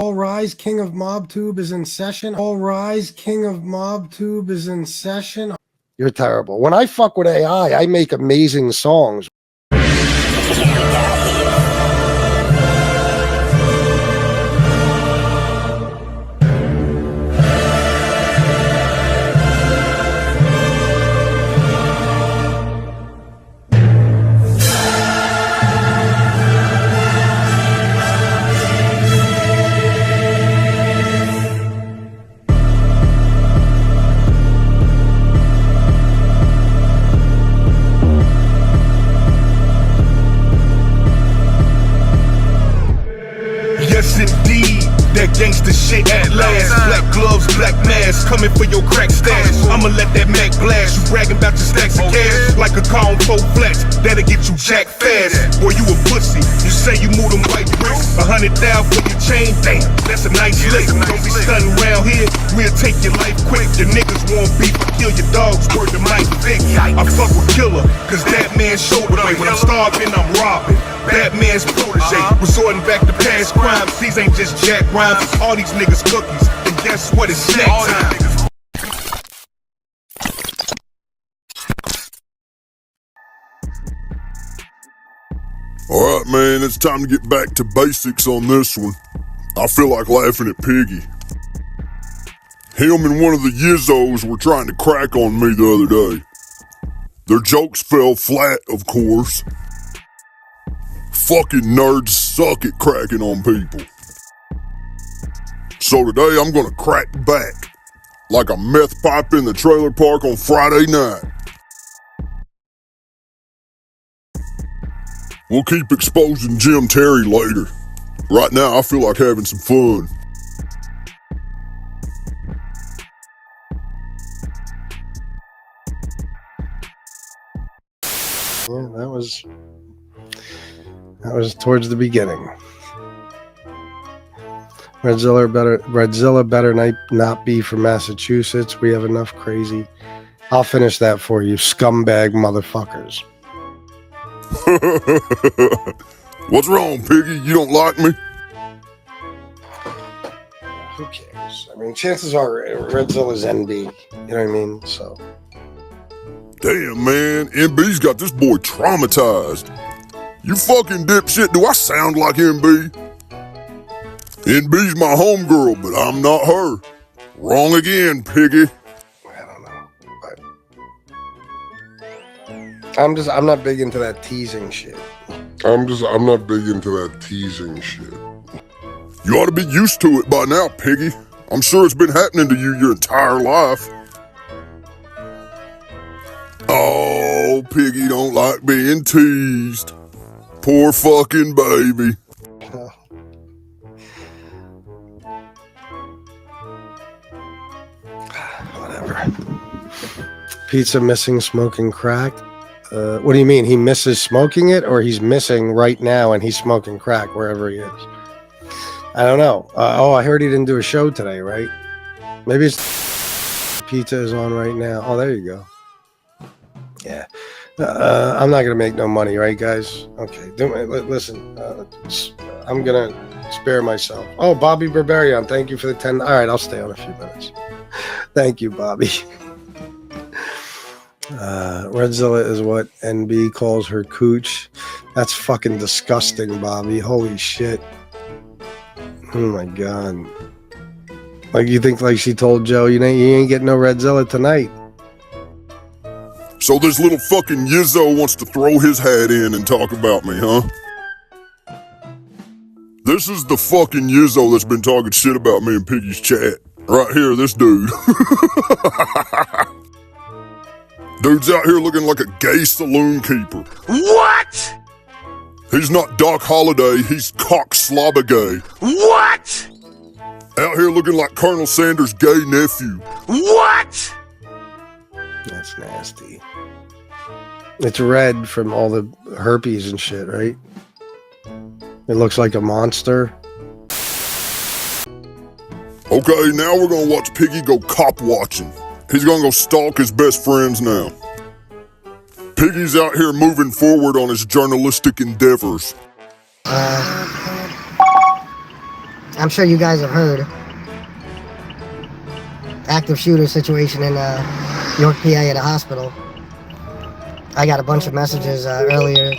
All rise, King of MobTube is in session. All rise, King of MobTube is in session. You're terrible. When I fuck with AI, I make amazing songs. Yes, indeed, that gangsta shit at last. Black gloves, black mask, coming for your crack stash. I'ma let that Mac blast. You bragging about your stacks of cash like a car on 4 flats. That'll get you jacked fast. Boy, you a pussy. You say you move them white bricks. 100,000 for your chain, damn, that's a nice lick. Don't be stunning around here, we'll take your life quick. Your niggas want beef, I kill your dogs, word to Mike Vick. I fuck with Killer, cause that man showed the way. When I'm starving, I'm robbing. Batman's protege, resorting back to past crimes. These ain't just jack rhymes, all these niggas cookies. And guess what, it's snack time. Alright, man, it's time to get back to basics on this one. I feel like laughing at Piggy. Him and one of the yizzos were trying to crack on me the other day. Their jokes fell flat, of course. Fucking nerds suck at cracking on people. So today I'm gonna crack back like a meth pipe in the trailer park on Friday night. We'll keep exposing Jim Terry later. Right now I feel like having some fun. Yeah, that was towards the beginning. Redzilla better not be from Massachusetts. We have enough crazy. I'll finish that for you, scumbag motherfuckers. What's wrong, Piggy? You don't like me? Who cares? I mean, chances are Redzilla's NB. You know what I mean? So. Damn, man. MB's got this boy traumatized. You fucking dipshit. Do I sound like MB? NB's my homegirl, but I'm not her. Wrong again, Piggy. I don't know. But I'm not big into that teasing shit. I'm not big into that teasing shit. You ought to be used to it by now, Piggy. I'm sure it's been happening to you your entire life. Oh, Piggy don't like being teased. Poor fucking baby. Whatever. Pizza missing smoking crack. What do you mean? He misses smoking it, or he's missing right now and he's smoking crack wherever he is? I don't know. I heard he didn't do a show today, right? Maybe it's pizza is on right now. Oh, there you go. Yeah. I'm not going to make no money, right, guys? Okay. Listen, I'm going to spare myself. Oh, Bobby Berberian, thank you for the 10. All right, I'll stay on a few minutes. Thank you, Bobby. Redzilla is what NB calls her cooch. That's fucking disgusting, Bobby. Holy shit. Oh, my God. Like, you think like she told Joe, you ain't getting no Redzilla tonight. So this little fucking yizzo wants to throw his hat in and talk about me, huh? This is the fucking yizzo that's been talking shit about me in Piggy's chat. Right here, this dude. Dude's out here looking like a gay saloon keeper. What? He's not Doc Holliday, he's Cock Slobbergay. What? Out here looking like Colonel Sanders' gay nephew. What? That's nasty. It's red from all the herpes and shit, right? It looks like a monster. Okay, now we're gonna watch Piggy go cop watching. He's gonna go stalk his best friends now. Piggy's out here moving forward on his journalistic endeavors. I'm sure you guys have heard. Active shooter situation in York, PA at a hospital. I got a bunch of messages earlier.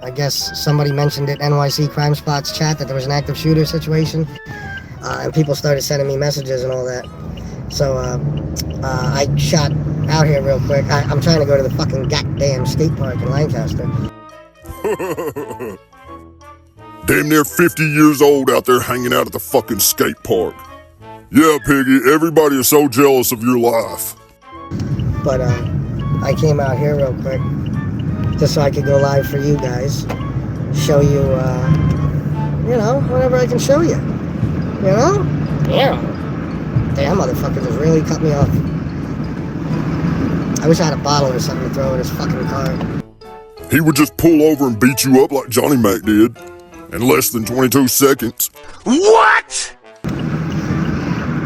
I guess somebody mentioned it, NYC Crime Spots chat, that there was an active shooter situation. And people started sending me messages and all that. So I shot out here real quick. I'm trying to go to the fucking goddamn skate park in Lancaster. Damn near 50 years old out there hanging out at the fucking skate park. Yeah, Piggy, everybody is so jealous of your life. But I came out here real quick just so I could go live for you guys. Show you, you know, whatever I can show you. You know? Yeah. Damn, motherfucker just really cut me off. I wish I had a bottle or something to throw in his fucking car. He would just pull over and beat you up like Johnny Mac did in less than 22 seconds. What?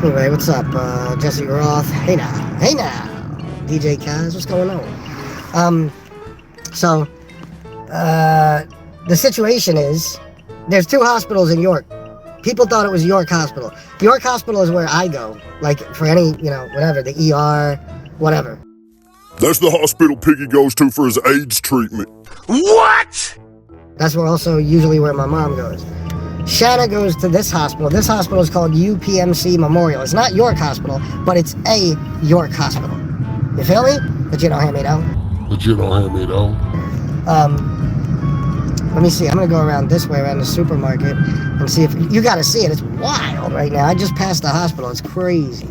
Anyway, what's up, Jesse Roth? Hey now. Hey now. DJ Kaz, what's going on? So, the situation is, there's 2 hospitals in York. People thought it was York Hospital. York Hospital is where I go, like, for any, you know, whatever, the ER, whatever. That's the hospital Piggy goes to for his AIDS treatment. What? That's also usually where my mom goes. Shanna goes to this hospital. This hospital is called UPMC Memorial. It's not York Hospital, but it's a York Hospital. You feel me? But you don't hear me though. Let me see. I'm gonna go around this way, around the supermarket, and see if you gotta see it. It's wild right now. I just passed the hospital. It's crazy.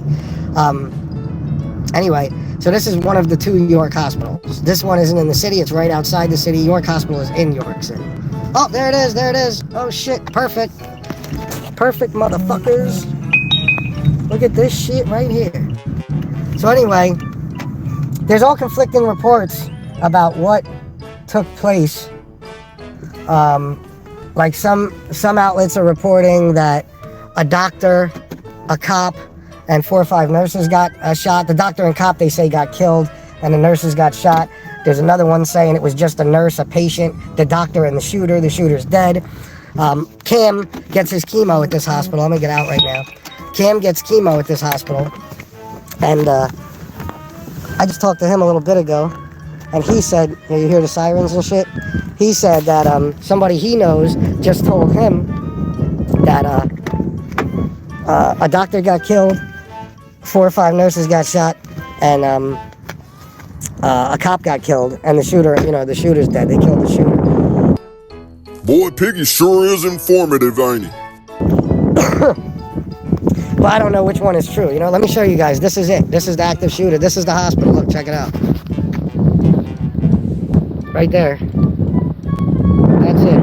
Anyway, so this is one of the 2 York hospitals. This one isn't in the city. It's right outside the city. York Hospital is in York City. Oh, there it is. There it is. Oh shit. Perfect. Perfect, motherfuckers. Look at this shit right here. So anyway, there's all conflicting reports about what took place. Like some outlets are reporting that a doctor, a cop, and 4 or 5 nurses got shot. The doctor and cop, they say, got killed, and the nurses got shot. There's another one saying it was just a nurse, a patient, the doctor, and the shooter. The shooter's dead. Cam gets his chemo at this hospital. I'm gonna get out right now. Cam gets chemo at this hospital, and I just talked to him a little bit ago, and he said, you hear the sirens and shit? He said that somebody he knows just told him that a doctor got killed, 4 or 5 nurses got shot, and a cop got killed, and the shooter, you know, the shooter's dead. They killed the shooter. Boy, Piggy sure is informative, ain't he? But I don't know which one is true. You know, let me show you guys. This is it. This is the active shooter. This is the hospital. Look, check it out. Right there. That's it.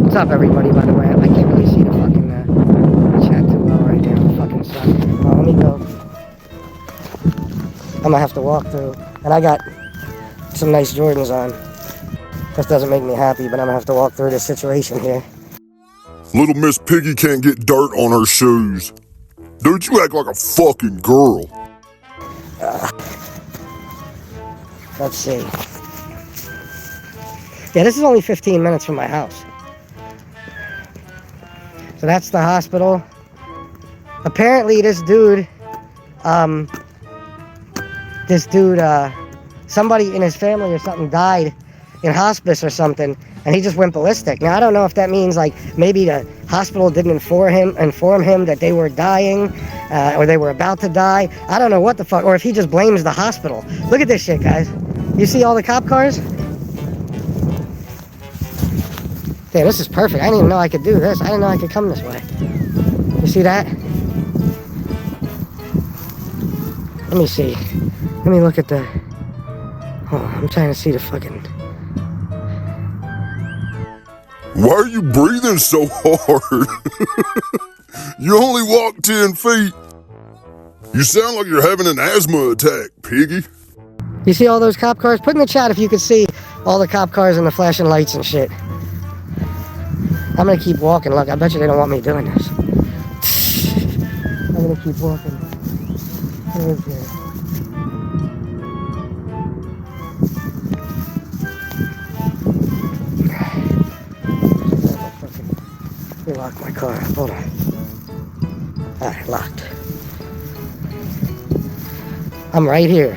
What's up, everybody, by the way? I can't really see the fucking chat too well right now. It fucking sucks. Well, let me go. I'm gonna have to walk through. And I got some nice Jordans on. This doesn't make me happy, but I'm gonna have to walk through this situation here. Little Miss Piggy can't get dirt on her shoes. Dude, you act like a fucking girl. Let's see. Yeah, this is only 15 minutes from my house. So that's the hospital. Apparently this dude, somebody in his family or something died in hospice or something, and he just went ballistic. Now, I don't know if that means, like, maybe the hospital didn't inform him that they were dying, or they were about to die. I don't know what the fuck, or if he just blames the hospital. Look at this shit, guys. You see all the cop cars? Yeah, this is perfect. I didn't even know I could do this. I didn't know I could come this way. You see that? Let me see. Let me look at the... Oh, I'm trying to see the fucking... Why are you breathing so hard? You only walk 10 feet. You sound like you're having an asthma attack, Piggy. You see all those cop cars? Put in the chat if you could see all the cop cars and the flashing lights and shit. I'm gonna keep walking. Look, I bet you they don't want me doing this. I'm gonna keep walking. Where is it? Here, lock my car. Hold on. Alright, locked. I'm right here.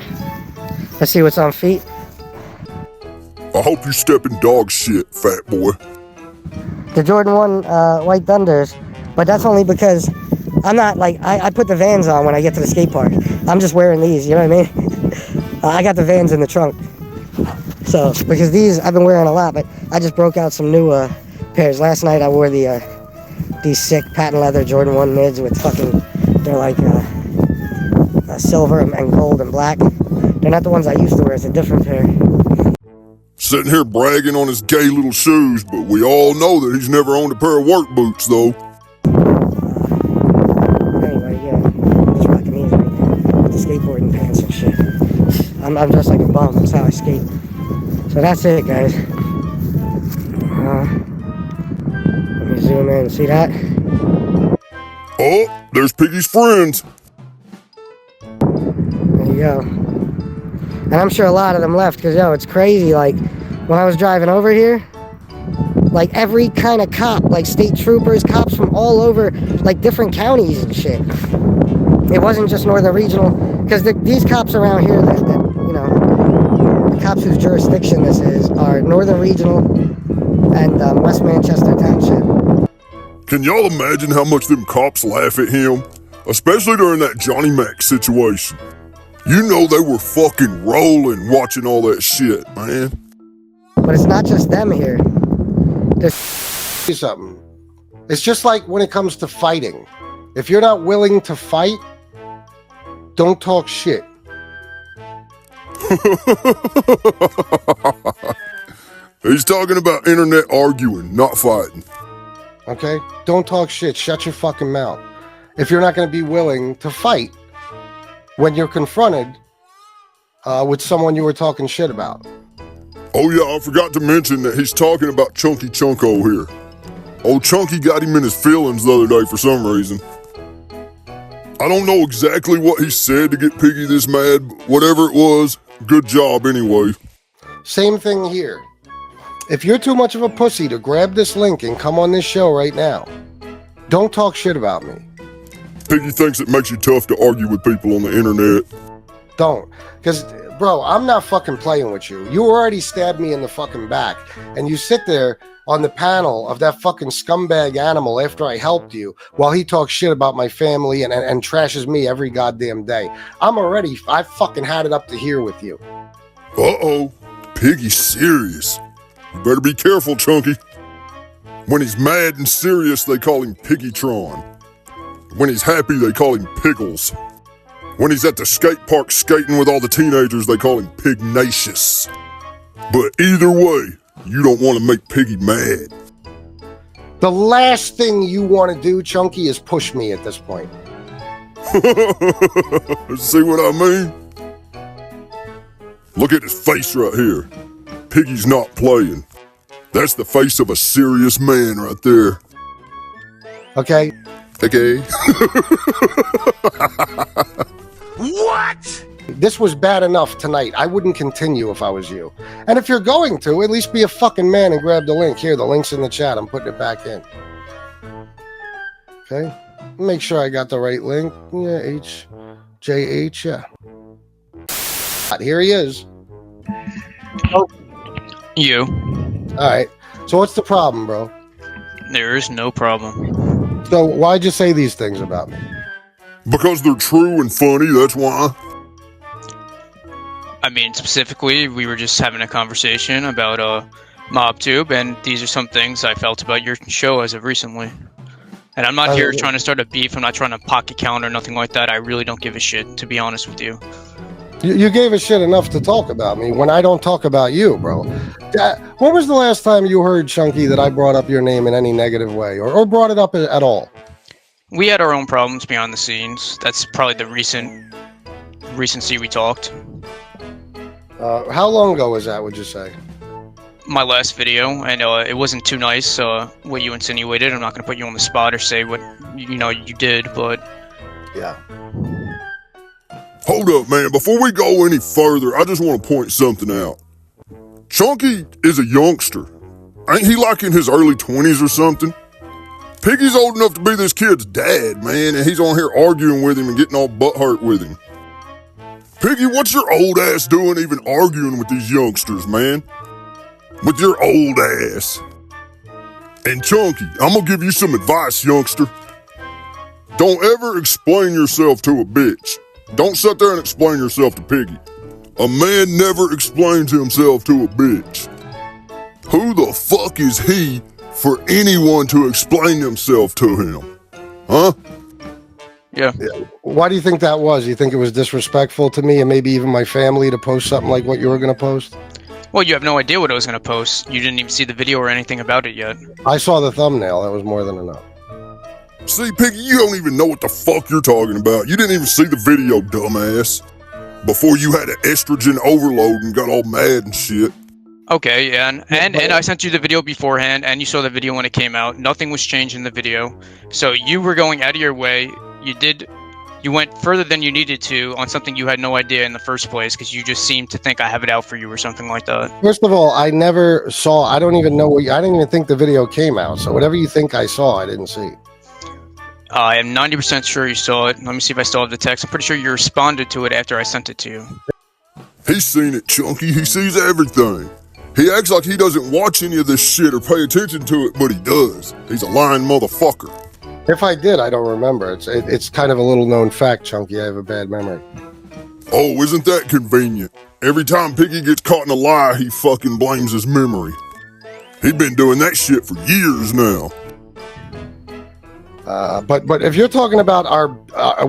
Let's see what's on feet. I hope you step in dog shit, fat boy. The Jordan 1 White Thunders, but that's only because I'm not like, I put the Vans on when I get to the skate park. I'm just wearing these, you know what I mean? I got the Vans in the trunk. So, because these I've been wearing a lot, but I just broke out some new pairs. Last night I wore these sick patent leather Jordan 1 mids with fucking, they're like silver and gold and black. They're not the ones I used to wear, it's a different pair. Sitting here bragging on his gay little shoes, but we all know that he's never owned a pair of work boots, though. Anyway, yeah, I'm just rocking these right now with the skateboarding pants and shit. I'm dressed like a bum, that's how I skate. So that's it, guys. Let me zoom in, see that? Oh, there's Piggy's friends. There you go. And I'm sure a lot of them left, because, yo, it's crazy, like, when I was driving over here, like, every kind of cop, like, state troopers, cops from all over, like, different counties and shit. It wasn't just Northern Regional, because these cops around here that, you know, the cops whose jurisdiction this is, are Northern Regional and West Manchester Township. Can y'all imagine how much them cops laugh at him? Especially during that Johnny Mac situation. You know they were fucking rolling watching all that shit, man. But it's not just them here. There's Something. It's just like when it comes to fighting. If you're not willing to fight, don't talk shit. He's talking about internet arguing, not fighting. Okay? Don't talk shit. Shut your fucking mouth. If you're not going to be willing to fight when you're confronted with someone you were talking shit about. Oh yeah, I forgot to mention that he's talking about Chunko here. Old Chunky got him in his feelings the other day for some reason. I don't know exactly what he said to get Piggy this mad, but whatever it was, good job anyway. Same thing here. If you're too much of a pussy to grab this link and come on this show right now, don't talk shit about me. Piggy thinks it makes you tough to argue with people on the internet. Don't. Because, bro, I'm not fucking playing with you. You already stabbed me in the fucking back. And you sit there on the panel of that fucking scumbag animal after I helped you while he talks shit about my family and trashes me every goddamn day. I fucking had it up to here with you. Uh-oh. Piggy's serious. You better be careful, Chunky. When he's mad and serious, they call him Piggytron. When he's happy, they call him Pickles. When he's at the skate park skating with all the teenagers, they call him Pignacious. But either way, you don't want to make Piggy mad. The last thing you want to do, Chunky, is push me at this point. See what I mean? Look at his face right here. Piggy's not playing. That's the face of a serious man right there. Okay? Okay. What? This was bad enough tonight. I wouldn't continue if I was you. And if you're going to, at least be a fucking man and grab the link. Here, the link's in the chat. I'm putting it back in. Okay? Make sure I got the right link. Yeah, HJH, yeah. Here he is. Oh. You. All right. So what's the problem, bro? There is no problem. So why'd you say these things about me? Because they're true and funny, that's why. I mean, specifically, we were just having a conversation about MobTube, and these are some things I felt about your show as of recently. And I'm not here trying to start a beef. I'm not trying to pocket count or nothing like that. I really don't give a shit, to be honest with you. You gave a shit enough to talk about me when I don't talk about you, bro. When was the last time you heard, Chunky, that I brought up your name in any negative way or brought it up at all? We had our own problems behind the scenes. That's probably the recency we talked. How long ago was that, would you say? My last video, and it wasn't too nice, what you insinuated. I'm not going to put you on the spot or say what, you did, but... Yeah. Hold up, man. Before we go any further, I just want to point something out. Chunky is a youngster. Ain't he like in his early 20s or something? Piggy's old enough to be this kid's dad, man, and he's on here arguing with him and getting all butthurt with him. Piggy, what's your old ass doing even arguing with these youngsters, man? With your old ass. And Chunky, I'm gonna give you some advice, youngster. Don't ever explain yourself to a bitch. Don't sit there and explain yourself to Piggy. A man never explains himself to a bitch. Who the fuck is he for anyone to explain himself to him? Huh? Yeah. Why do you think that was? You think it was disrespectful to me and maybe even my family to post something like what you were going to post? Well, you have no idea what I was going to post. You didn't even see the video or anything about it yet. I saw the thumbnail. That was more than enough. See, Piggy, you don't even know what the fuck you're talking about. You didn't even see the video, dumbass. Before you had an estrogen overload and got all mad and shit. Okay, yeah, and I sent you the video beforehand, and you saw the video when it came out. Nothing was changed in the video. So you were going out of your way. You went further than you needed to on something you had no idea in the first place, because you just seemed to think I have it out for you or something like that. First of all, I never saw, I don't even know I didn't even think the video came out. So whatever you think I saw, I didn't see. I am 90% sure you saw it. Let me see if I still have the text. I'm pretty sure you responded to it after I sent it to you. He's seen it, Chunky. He sees everything. He acts like he doesn't watch any of this shit or pay attention to it, but he does. He's a lying motherfucker. If I did, I don't remember. It's kind of a little known fact, Chunky. I have a bad memory. Oh, isn't that convenient? Every time Piggy gets caught in a lie, he fucking blames his memory. He's been doing that shit for years now. But if you're talking about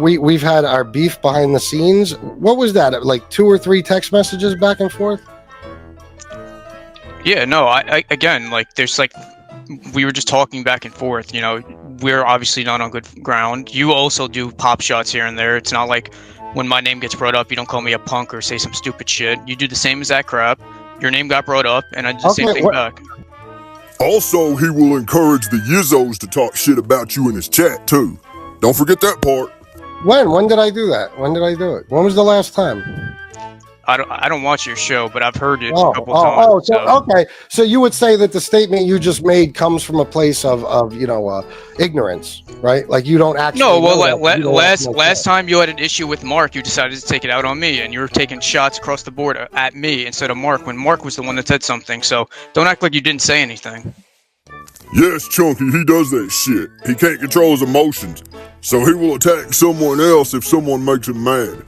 we've had our beef behind the scenes, what was that? Like 2 or 3 text messages back and forth? Yeah, no, I again, like, there's like, we were just talking back and forth, you know, we're obviously not on good ground. You also do pop shots here and there. It's not like when my name gets brought up, you don't call me a punk or say some stupid shit. You do the same exact crap. Your name got brought up, and I did the same thing back. Also, he will encourage the Yizzos to talk shit about you in his chat, too. Don't forget that part. When did I do that? When did I do it? When was the last time? I don't watch your show, but I've heard it a couple times. Okay. So you would say that the statement you just made comes from a place of ignorance, right? Like you don't actually. No, well, last time you had an issue with Mark, you decided to take it out on me, and you were taking shots across the board at me instead of Mark when Mark was the one that said something. So don't act like you didn't say anything. Yes, Chunky, he does that shit. He can't control his emotions, so he will attack someone else if someone makes him mad.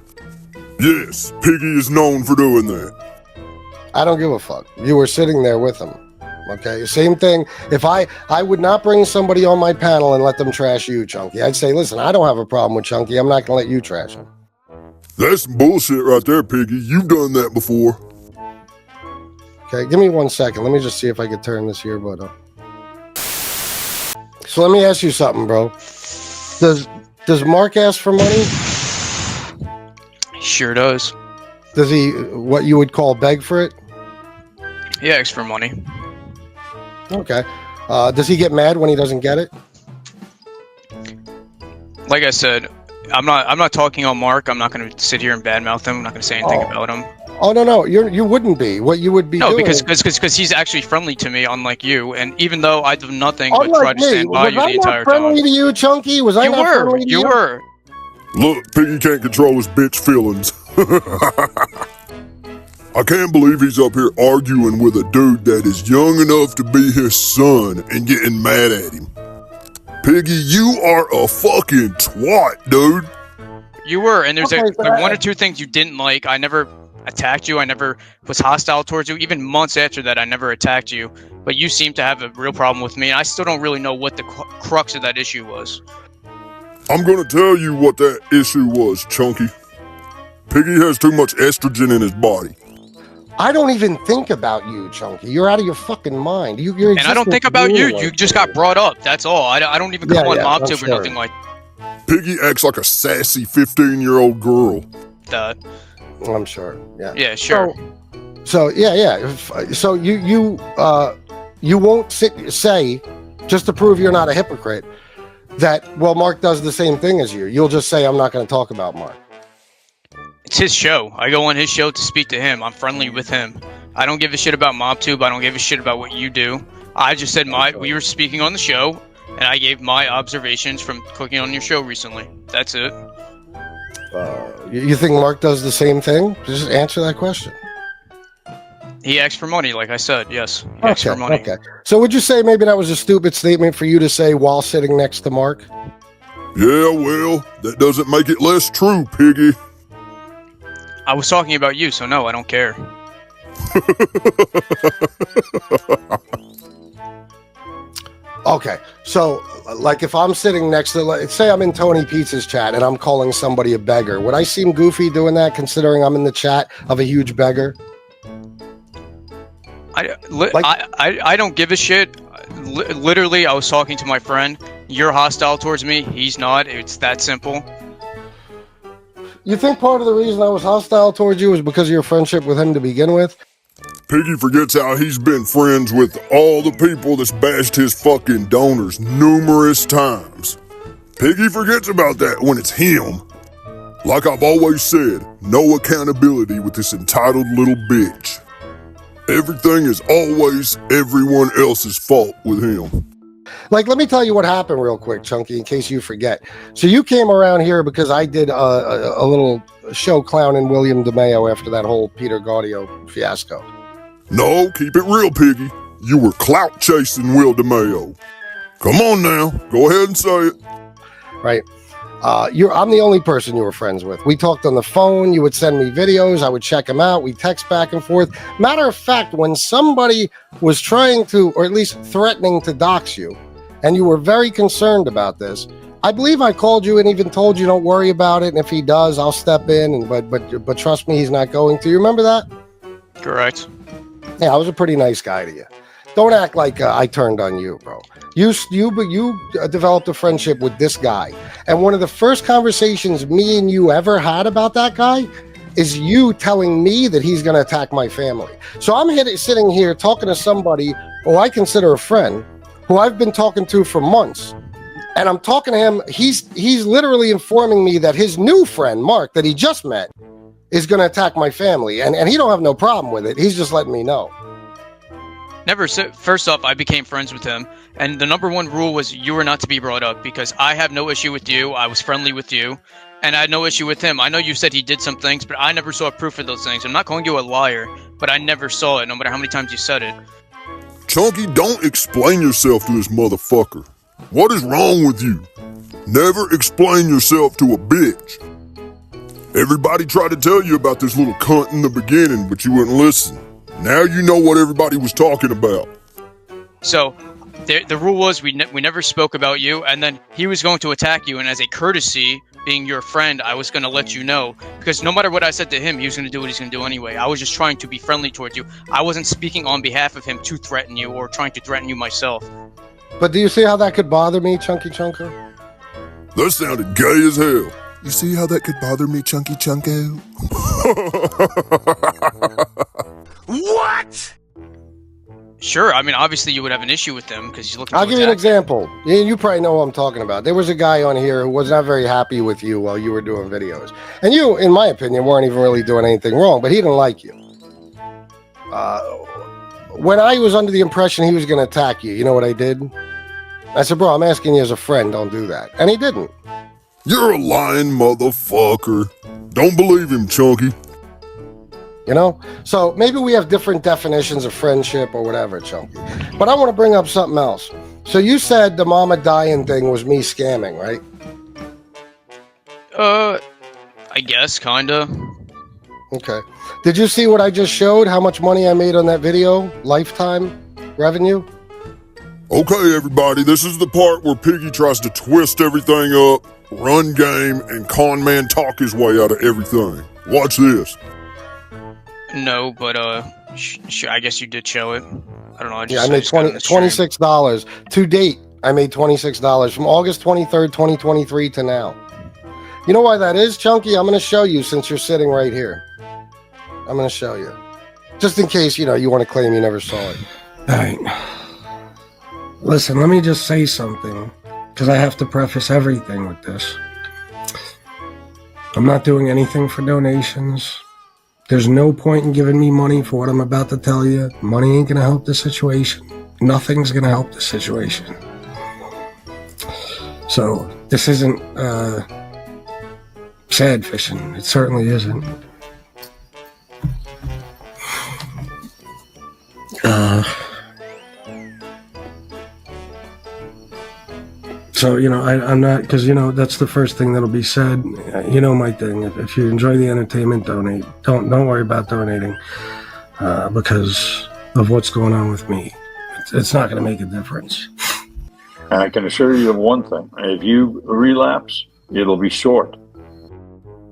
Yes, Piggy is known for doing that. I don't give a fuck. You were sitting there with him. Okay, same thing. If I would not bring somebody on my panel and let them trash you, Chunky. I'd say, listen, I don't have a problem with Chunky. I'm not going to let you trash him. That's some bullshit right there, Piggy. You've done that before. Okay, give me 1 second. Let me just see if I can turn this here, but so let me ask you something, bro. Does Mark ask for money? He sure does. Does he, what you would call, beg for it? He asks for money. Okay. Does he get mad when he doesn't get it? Like I said, I'm not talking on Mark. I'm not going to sit here and badmouth him. I'm not going to say anything about him. Oh no, you wouldn't be. What you would be doing? No, because he's actually friendly to me, unlike you. And even though I do nothing but try to stand by you the entire time. Was I not friendly to you, Chunky? Was I not friendly to you? You were. Look, Piggy can't control his bitch feelings. I can't believe he's up here arguing with a dude that is young enough to be his son and getting mad at him. Piggy, you are a fucking twat, dude. You were, and there's like 1 or 2 things you didn't like. I never attacked you. I never was hostile towards you. Even months after that, I never attacked you. But you seem to have a real problem with me, and I still don't really know what the crux of that issue was. I'm gonna tell you what that issue was, Chunky. Piggy has too much estrogen in his body. I don't even think about you, Chunky. You're out of your fucking mind. You're and I don't think about you. You just got brought up. That's all. I don't even come on MobTube or nothing like that. Piggy acts like a sassy 15-year-old girl. That. I'm sure. Yeah. Yeah, sure. So yeah. So you won't say, just to prove you're not a hypocrite, that, well, Mark does the same thing as you. You'll just say, I'm not going to talk about Mark. It's his show. I go on his show to speak to him. I'm friendly with him. I don't give a shit about MobTube. I don't give a shit about what you do. I just said we were speaking on the show. and I gave my observations from clicking on your show recently. That's it. You think Mark does the same thing? Just answer that question. He asked for money, like I said. Yes, he asked for money. Okay. So would you say maybe that was a stupid statement for you to say while sitting next to Mark? Yeah, well, that doesn't make it less true, Piggy. I was talking about you, so no, I don't care. Okay, so like if I'm sitting next to, like, say I'm in Tony Pizza's chat and I'm calling somebody a beggar, would I seem goofy doing that considering I'm in the chat of a huge beggar? I don't give a shit. Literally, I was talking to my friend. You're hostile towards me. He's not. It's that simple. You think part of the reason I was hostile towards you was because of your friendship with him to begin with? Piggy forgets how he's been friends with all the people that's bashed his fucking donors numerous times. Piggy forgets about that when it's him. Like I've always said, no accountability with this entitled little bitch. Everything is always everyone else's fault with him. Like, let me tell you what happened real quick, Chunky, in case you forget. So you came around here because I did a little show clowning William DeMeo after that whole Peter Gaudio fiasco. No, keep it real, Piggy. You were clout chasing Will DeMeo. Come on now, go ahead and say it. Right. I'm the only person you were friends with. We talked on the phone. You would send me videos. I would check them out. We text back and forth. Matter of fact, when somebody was trying to, or at least threatening to dox you, and you were very concerned about this, I believe I called you and even told you don't worry about it. And if he does, I'll step in. And but trust me, he's not going to. You remember that? Correct. Yeah, I was a pretty nice guy to you. Don't act like I turned on you, bro. You developed a friendship with this guy. And one of the first conversations me and you ever had about that guy is you telling me that he's going to attack my family. So I'm sitting here talking to somebody who I consider a friend, who I've been talking to for months. And I'm talking to him. He's literally informing me that his new friend, Mark, that he just met, is going to attack my family. And he don't have no problem with it. He's just letting me know. First off, I became friends with him, and the number one rule was you were not to be brought up because I have no issue with you. I was friendly with you, and I had no issue with him. I know you said he did some things, but I never saw proof of those things. I'm not calling you a liar, but I never saw it, no matter how many times you said it. Chunky, don't explain yourself to this motherfucker. What is wrong with you? Never explain yourself to a bitch. Everybody tried to tell you about this little cunt in the beginning, but you wouldn't listen. Now you know what everybody was talking about. So, the rule was we never spoke about you, and then he was going to attack you, and as a courtesy, being your friend, I was going to let you know. Because no matter what I said to him, he was going to do what he's going to do anyway. I was just trying to be friendly towards you. I wasn't speaking on behalf of him to threaten you or trying to threaten you myself. But do you see how that could bother me, Chunky Chunko? That sounded gay as hell. You see how that could bother me, Chunky Chunko? What? Sure, I mean, obviously you would have an issue with them because he's looking. I'll give you an example. You probably know what I'm talking about. There was a guy on here who was not very happy with you while you were doing videos. And you, in my opinion, weren't even really doing anything wrong, but he didn't like you. When I was under the impression he was going to attack you, you know what I did? I said, bro, I'm asking you as a friend, don't do that. And he didn't. You're a lying motherfucker. Don't believe him, Chunky. You know? So maybe we have different definitions of friendship or whatever, Chunky. But I want to bring up something else. So you said the mama dying thing was me scamming, right? I guess, kinda. Okay. Did you see what I just showed? How much money I made on that video? Lifetime revenue? Okay, everybody, this is the part where Piggy tries to twist everything up, run game, and con man talk his way out of everything. Watch this. No, but I guess you did show it. I don't know. I made $26 to date. I made $26 from August 23rd, 2023 to now. You know why that is, Chunky? I'm going to show you since you're sitting right here. I'm going to show you. Just in case, you want to claim you never saw it. All right. Listen, let me just say something, because I have to preface everything with this. I'm not doing anything for donations. There's no point in giving me money for what I'm about to tell you. Money ain't going to help the situation. Nothing's going to help the situation. So this isn't sad fishing. It certainly isn't. So, I'm not, because, that's the first thing that'll be said. You know my thing. If you enjoy the entertainment, donate. Don't worry about donating because of what's going on with me. It's not going to make a difference. And I can assure you of one thing. If you relapse, it'll be short.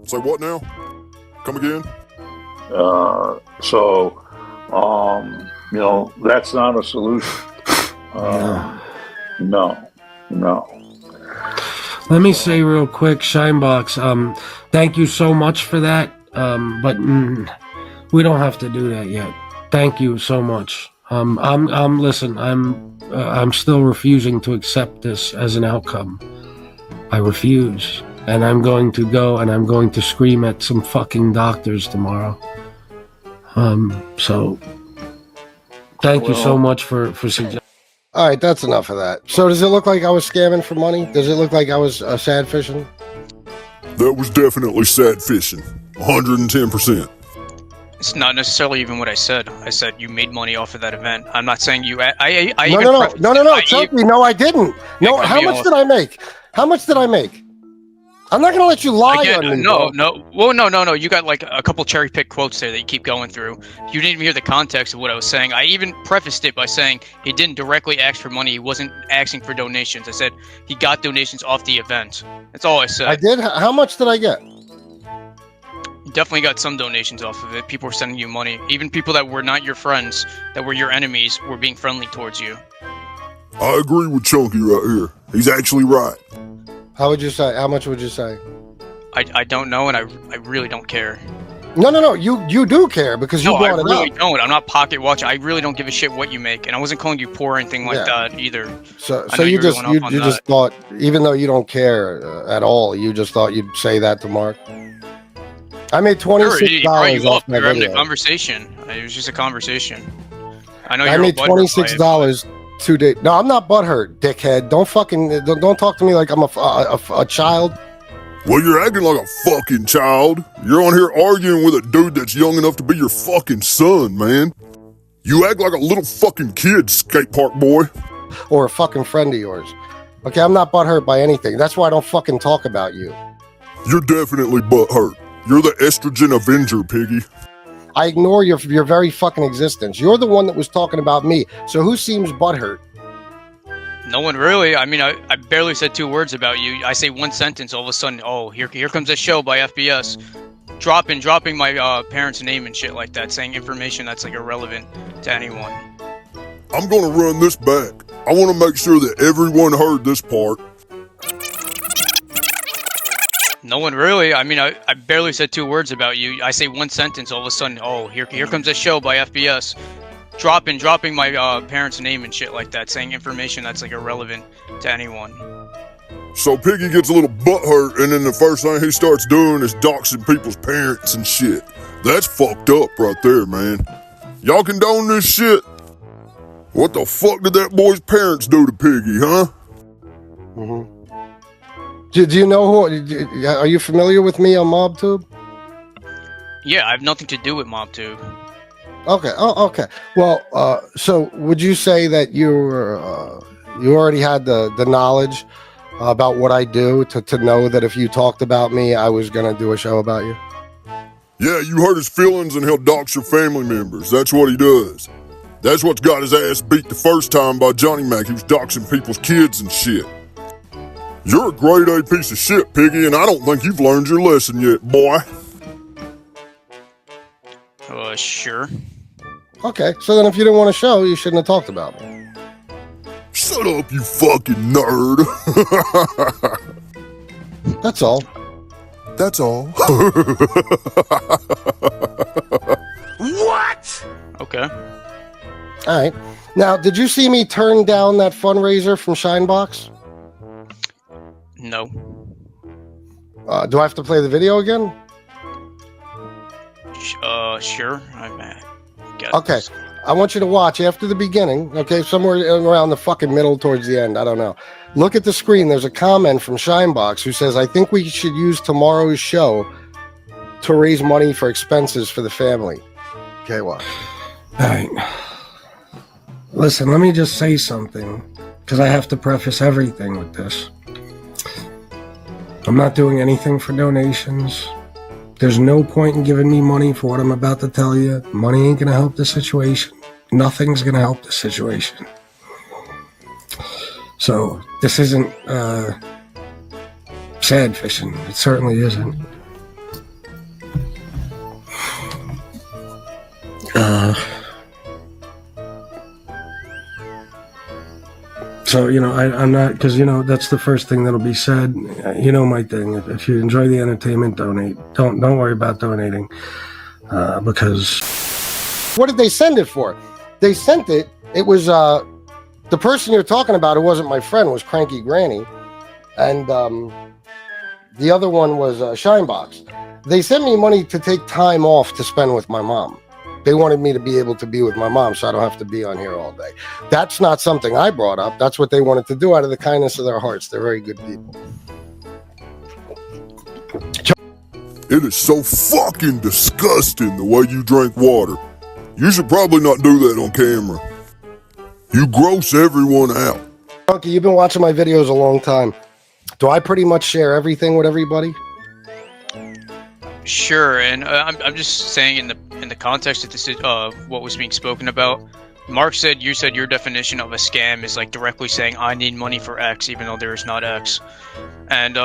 Say what now? Come again? That's not a solution. No. Let me say real quick, Shinebox, thank you so much for that. But we don't have to do that yet. Thank you so much. Listen, I'm still refusing to accept this as an outcome. I refuse. And I'm going to go and I'm going to scream at some fucking doctors tomorrow. So thank you so much for suggesting. All right, that's enough of that. So does it look like I was scamming for money? Does it look like I was sad fishing? That was definitely sad fishing. 110%. It's not necessarily even what I said. I said you made money off of that event. I'm not saying you. No. Chunky, no, I didn't. No, how much did I make? How much did I make? I'm not going to let you lie on me. No. Well, no. You got like a couple cherry pick quotes there that you keep going through. You didn't even hear the context of what I was saying. I even prefaced it by saying he didn't directly ask for money. He wasn't asking for donations. I said he got donations off the event. That's all I said. I did? How much did I get? You definitely got some donations off of it. People were sending you money. Even people that were not your friends, that were your enemies, were being friendly towards you. I agree with Chunky right here. He's actually right. How would you say? How much would you say? I don't know, and I really don't care. No. You do care because you brought it up. No, I really don't. I'm not pocket watching. I really don't give a shit what you make, and I wasn't calling you poor or anything like that either. So you just thought, even though you don't care at all, you just thought you'd say that to Mark. I made $26 off my video. Having a conversation. It was just a conversation. I know. I made $26 2 days. No, I'm not butthurt, dickhead. Don't talk to me like I'm a child. Well, you're acting like a fucking child. You're on here arguing with a dude that's young enough to be your fucking son, man. You act like a little fucking kid, skate park boy. Or a fucking friend of yours. Okay, I'm not butthurt by anything. That's why I don't fucking talk about you. You're definitely butthurt. You're the estrogen avenger, Piggy. I ignore your very fucking existence. You're the one that was talking about me. So who seems butthurt? No one really. I mean, I barely said 2 words about you. I say one sentence, all of a sudden, oh, here comes a show by FBS. Dropping my parents' name and shit like that, saying information that's like irrelevant to anyone. I'm gonna run this back. I want to make sure that everyone heard this part. No one really. I mean, I barely said 2 words about you. I say one sentence, all of a sudden, oh, here comes a show by FBS. Dropping my parents' name and shit like that, saying information that's like irrelevant to anyone. So Piggy gets a little butthurt, and then the first thing he starts doing is doxing people's parents and shit. That's fucked up right there, man. Y'all condone this shit? What the fuck did that boy's parents do to Piggy, huh? Mm-hmm. Do you know who? Are you familiar with me on MobTube? Yeah, I have nothing to do with MobTube. Okay. Oh, okay. Well, so would you say that you already had the knowledge about what I do to know that if you talked about me, I was gonna do a show about you? Yeah, you hurt his feelings and he'll dox your family members. That's what he does. That's what's got his ass beat the first time by Johnny Mac. He was doxing people's kids and shit. You're a grade A piece of shit, Piggy, and I don't think you've learned your lesson yet, boy. Sure. Okay, so then if you didn't want to show, you shouldn't have talked about me. Shut up, you fucking nerd. That's all. That's all. What? Okay. All right. Now, did you see me turn down that fundraiser from Shinebox? No. Do I have to play the video again? Sure. I guess. Okay. I want you to watch after the beginning, okay, somewhere around the fucking middle towards the end. I don't know. Look at the screen. There's a comment from Shinebox who says, I think we should use tomorrow's show to raise money for expenses for the family. Okay, what? All right. Listen, let me just say something, because I have to preface everything with this. I'm not doing anything for donations. There's no point in giving me money for what I'm about to tell you. Money ain't gonna help the situation. Nothing's gonna help the situation. So this isn't sad fishing. It certainly isn't. So, you know, I'm not, because, you know, that's the first thing that'll be said. You know my thing. If you enjoy the entertainment, donate. Don't worry about donating, because... What did they send it for? They sent it. It was, the person you're talking about, who wasn't my friend, was Cranky Granny. And the other one was Shinebox. They sent me money to take time off to spend with my mom. They wanted me to be able to be with my mom so I don't have to be on here all day. That's not something I brought up. That's what they wanted to do out of the kindness of their hearts. They're very good people. It is so fucking disgusting the way you drink water. You should probably not do that on camera. You gross everyone out. Chunky, you've been watching my videos a long time. Do I pretty much share everything with everybody? Sure, and I'm just saying in the context of this, what was being spoken about. Mark said you said your definition of a scam is like directly saying I need money for X, even though there is not X, and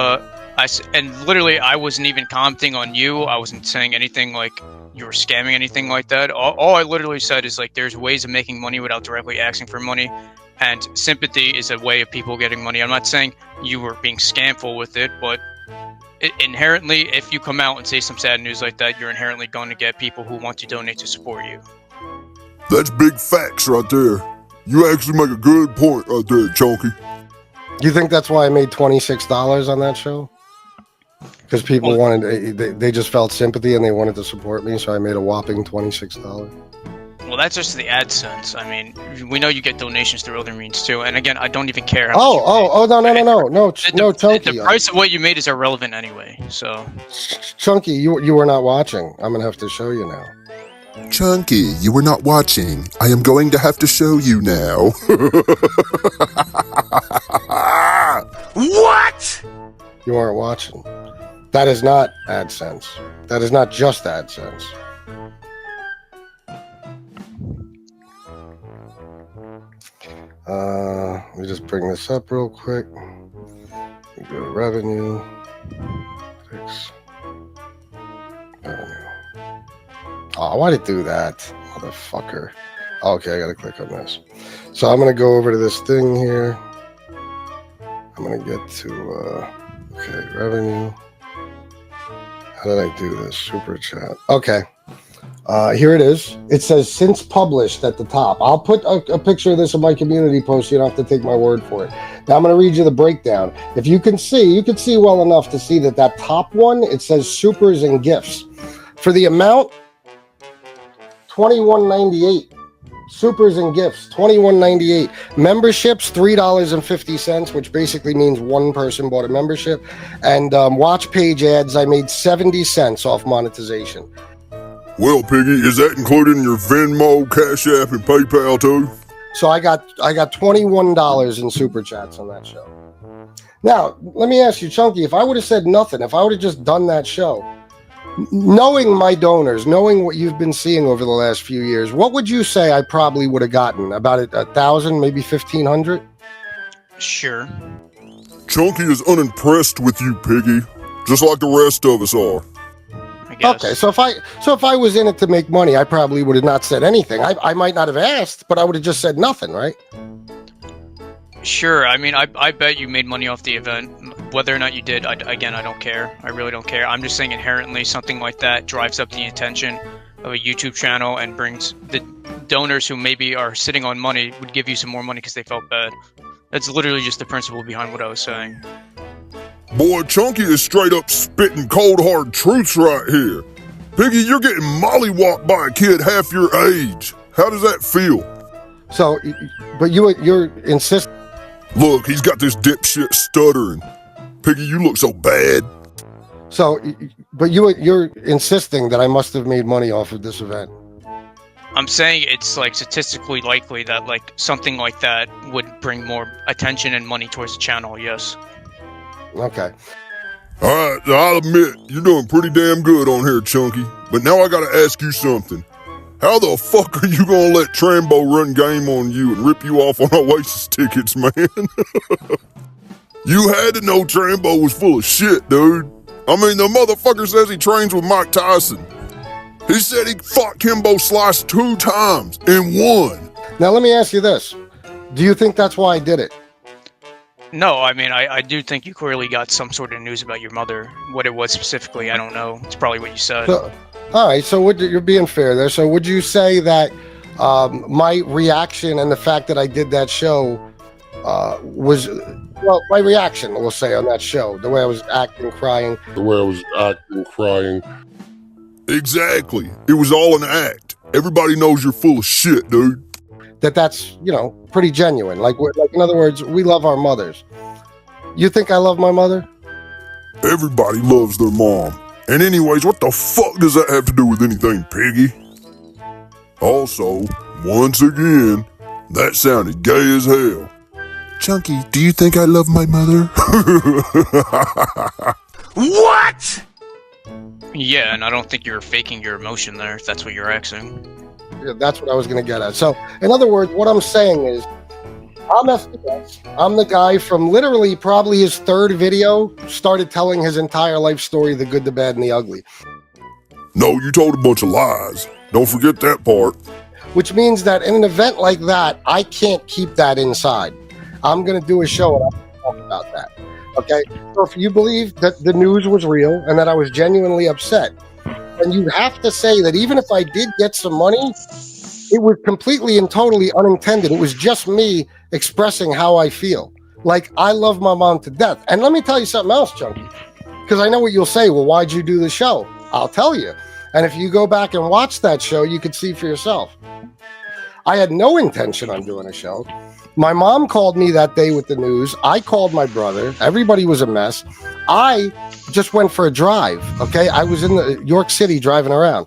literally I wasn't even commenting on you. I wasn't saying anything like you were scamming, anything like that. All I literally said is like there's ways of making money without directly asking for money, and sympathy is a way of people getting money. I'm not saying you were being scamful with it, but inherently, if you come out and say some sad news like that, you're inherently going to get people who want to donate to support you. That's big facts right there. You actually make a good point right there, Chunky. You think that's why I made $26 on that show? Because people wanted, they just felt sympathy and they wanted to support me, so I made a whopping $26. Well, that's just the AdSense. I mean, we know you get donations through other means too. And again, I don't even care how much No, Chunky. The price of what you made is irrelevant anyway. So, Chunky, you were not watching. I'm gonna have to show you now. Chunky, you were not watching. I am going to have to show you now. What? You aren't watching. That is not AdSense. That is not just AdSense. Let me just bring this up real quick. We go to revenue. Fix. Revenue. Oh, why'd it do that? Motherfucker. Okay, I gotta click on this. So I'm gonna go over to this thing here. I'm gonna get to, okay, revenue. How did I do this? Super chat. Okay. Here it is. It says since published at the top. I'll put a picture of this in my community post. You don't have to take my word for it. Now I'm going to read you the breakdown. If you can see well enough to see that top one, it says supers and gifts. For the amount, $21.98. Supers and gifts, $21.98. Memberships, $3.50, which basically means one person bought a membership. And watch page ads, I made 70 cents off monetization. Well, Piggy, is that included in your Venmo, Cash App, and PayPal too? So I got $21 in super chats on that show. Now, let me ask you, Chunky, if I would have said nothing, if I would have just done that show, knowing my donors, knowing what you've been seeing over the last few years, what would you say I probably would have gotten? About 1,000, maybe 1,500? Sure. Chunky is unimpressed with you, Piggy, just like the rest of us are. Okay, so if I was in it to make money, I probably would have not said anything. I might not have asked, but I would have just said nothing, right? Sure. I mean, I bet you made money off the event. Whether or not you did, I don't care. I really don't care. I'm just saying inherently something like that drives up the attention of a YouTube channel and brings the donors who maybe are sitting on money would give you some more money because they felt bad. That's literally just the principle behind what I was saying. Boy, Chunky is straight up spitting cold hard truths right here. Piggy, you're getting mollywopped by a kid half your age. How does that feel? So, but you're insisting. Look, he's got this dipshit stuttering. Piggy, you look so bad. So, but you're insisting that I must have made money off of this event. I'm saying it's like statistically likely that like something like that would bring more attention and money towards the channel. Yes. Okay. All right, I'll admit, you're doing pretty damn good on here, Chunky. But now I gotta ask you something. How the fuck are you gonna let Trambo run game on you and rip you off on Oasis tickets, man? You had to know Trambo was full of shit, dude. I mean, the motherfucker says he trains with Mike Tyson. He said he fought Kimbo Slice 2 times and won. Now, let me ask you this. Do you think that's why I did it? No, I mean, I do think you clearly got some sort of news about your mother. What it was specifically, I don't know. It's probably what you said. So, all right, so you're being fair there. So would you say that my reaction and the fact that I did that show was, well, my reaction, we'll say, on that show, the way I was acting, crying. Exactly. It was all an act. Everybody knows you're full of shit, dude. That's, pretty genuine. Like, in other words, we love our mothers. You think I love my mother? Everybody loves their mom. And anyways, what the fuck does that have to do with anything, Piggy? Also, once again, that sounded gay as hell. Chunky, do you think I love my mother? What? Yeah, and I don't think you're faking your emotion there, if that's what you're asking. Yeah, that's what I was going to get at. So, in other words, what I'm saying is, I'm SDS. I'm the guy from literally probably his third video, started telling his entire life story, the good, the bad, and the ugly. No, you told a bunch of lies. Don't forget that part. Which means that in an event like that, I can't keep that inside. I'm going to do a show and I'll talk about that. Okay? So if you believe that the news was real and that I was genuinely upset, and you have to say that even if I did get some money, it was completely and totally unintended. It was just me expressing how I feel. Like, I love my mom to death. And let me tell you something else, Chunky, because I know what you'll say. Well, why'd you do the show? I'll tell you. And if you go back and watch that show, you could see for yourself. I had no intention on doing a show. My mom called me that day with the news. I called my brother. Everybody was a mess. I just went for a drive, okay? I was in the York City driving around.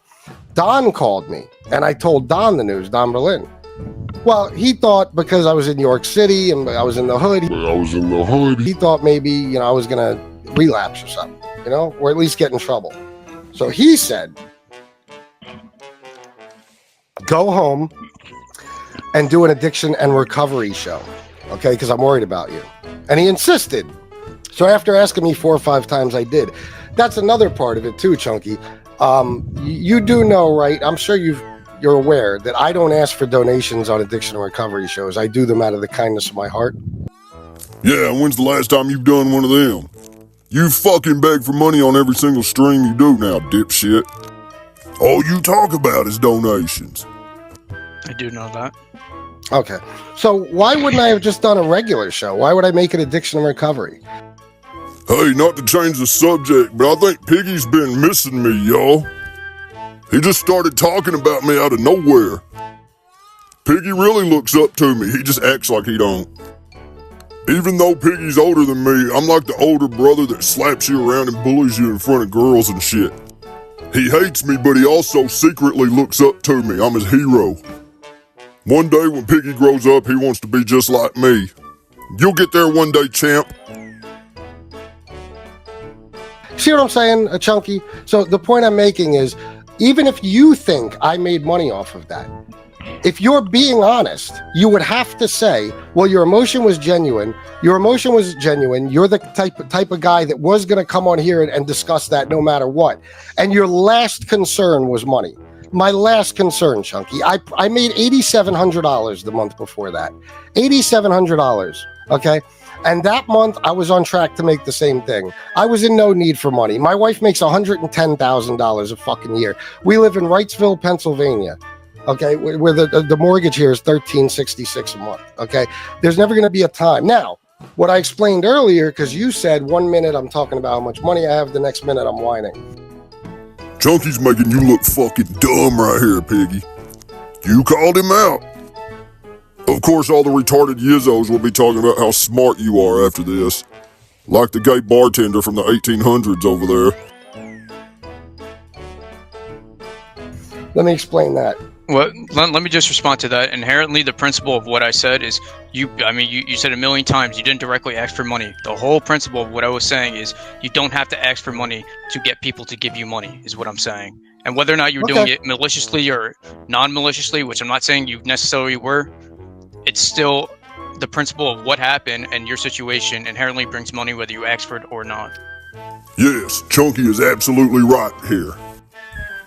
Don called me, and I told Don the news, Don Berlin. Well, he thought because I was in York City and I was in the hood, he thought maybe, I was going to relapse or something, or at least get in trouble. So he said, go home and do an addiction and recovery show, okay? Because I'm worried about you. And he insisted. So after asking me 4 or 5 times, I did. That's another part of it too, Chunky. You do know, right? I'm sure you're aware that I don't ask for donations on addiction and recovery shows. I do them out of the kindness of my heart. Yeah, when's the last time you've done one of them? You fucking beg for money on every single stream you do now, dipshit. All you talk about is donations. I do know that. Okay. So why wouldn't I have just done a regular show? Why would I make it addiction and recovery? Hey, not to change the subject, but I think Piggy's been missing me, y'all. He just started talking about me out of nowhere. Piggy really looks up to me. He just acts like he don't. Even though Piggy's older than me, I'm like the older brother that slaps you around and bullies you in front of girls and shit. He hates me, but he also secretly looks up to me. I'm his hero. One day when Piggy grows up, he wants to be just like me. You'll get there one day, champ. See what I'm saying, Chunky? So the point I'm making is, even if you think I made money off of that, if you're being honest, you would have to say, well, your emotion was genuine. Your emotion was genuine. You're the type of guy that was going to come on here and discuss that no matter what. And your last concern was money. My last concern, Chunky, I made $8,700 the month before that. $8,700, okay? And that month, I was on track to make the same thing. I was in no need for money. My wife makes $110,000 a fucking year. We live in Wrightsville, Pennsylvania, okay, where the mortgage here is $1,366 a month, okay? There's never going to be a time. Now, what I explained earlier, because you said 1 minute I'm talking about how much money I have, the next minute I'm whining. Chunky's making you look fucking dumb right here, Piggy. You called him out. Of course, all the retarded yizzos will be talking about how smart you are after this. Like the gay bartender from the 1800s over there. Let me explain that. Well, let me just respond to that. Inherently, the principle of what I said is you said a million times you didn't directly ask for money. The whole principle of what I was saying is you don't have to ask for money to get people to give you money, is what I'm saying. And whether or not you're doing it maliciously or non-maliciously, which I'm not saying you necessarily were, it's still the principle of what happened, and your situation inherently brings money whether you ask for it or not. Yes, Chunky is absolutely right here.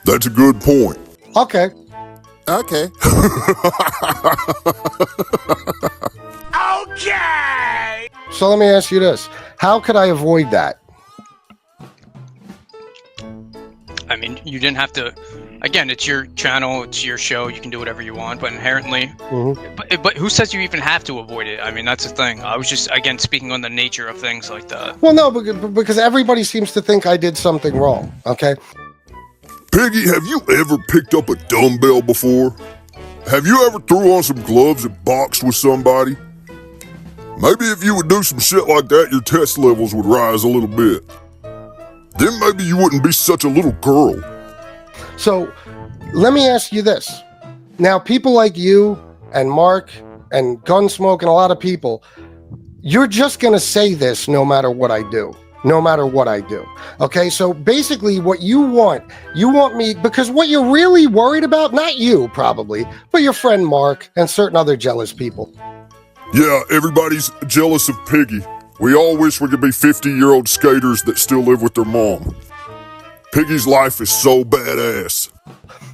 That's a good point. Okay. Okay. Okay! So let me ask you this. How could I avoid that? I mean, you didn't have to. Again, it's your channel, it's your show. You can do whatever you want, but inherently, but who says you even have to avoid it? I mean, that's the thing. I was just again speaking on the nature of things like that. Well, no, because everybody seems to think I did something wrong. Okay. Piggy, have you ever picked up a dumbbell before? Have you ever threw on some gloves and boxed with somebody? Maybe if you would do some shit like that, your test levels would rise a little bit. Then maybe you wouldn't be such a little girl. So let me ask you this. Now, people like you and Mark and Gunsmoke and a lot of people, you're just going to say this no matter what I do. No matter what I do. Okay, so basically what you want me, because what you're really worried about, not you probably, but your friend Mark and certain other jealous people. Yeah, everybody's jealous of Piggy. We all wish we could be 50-year-old skaters that still live with their mom. Piggy's life is so badass.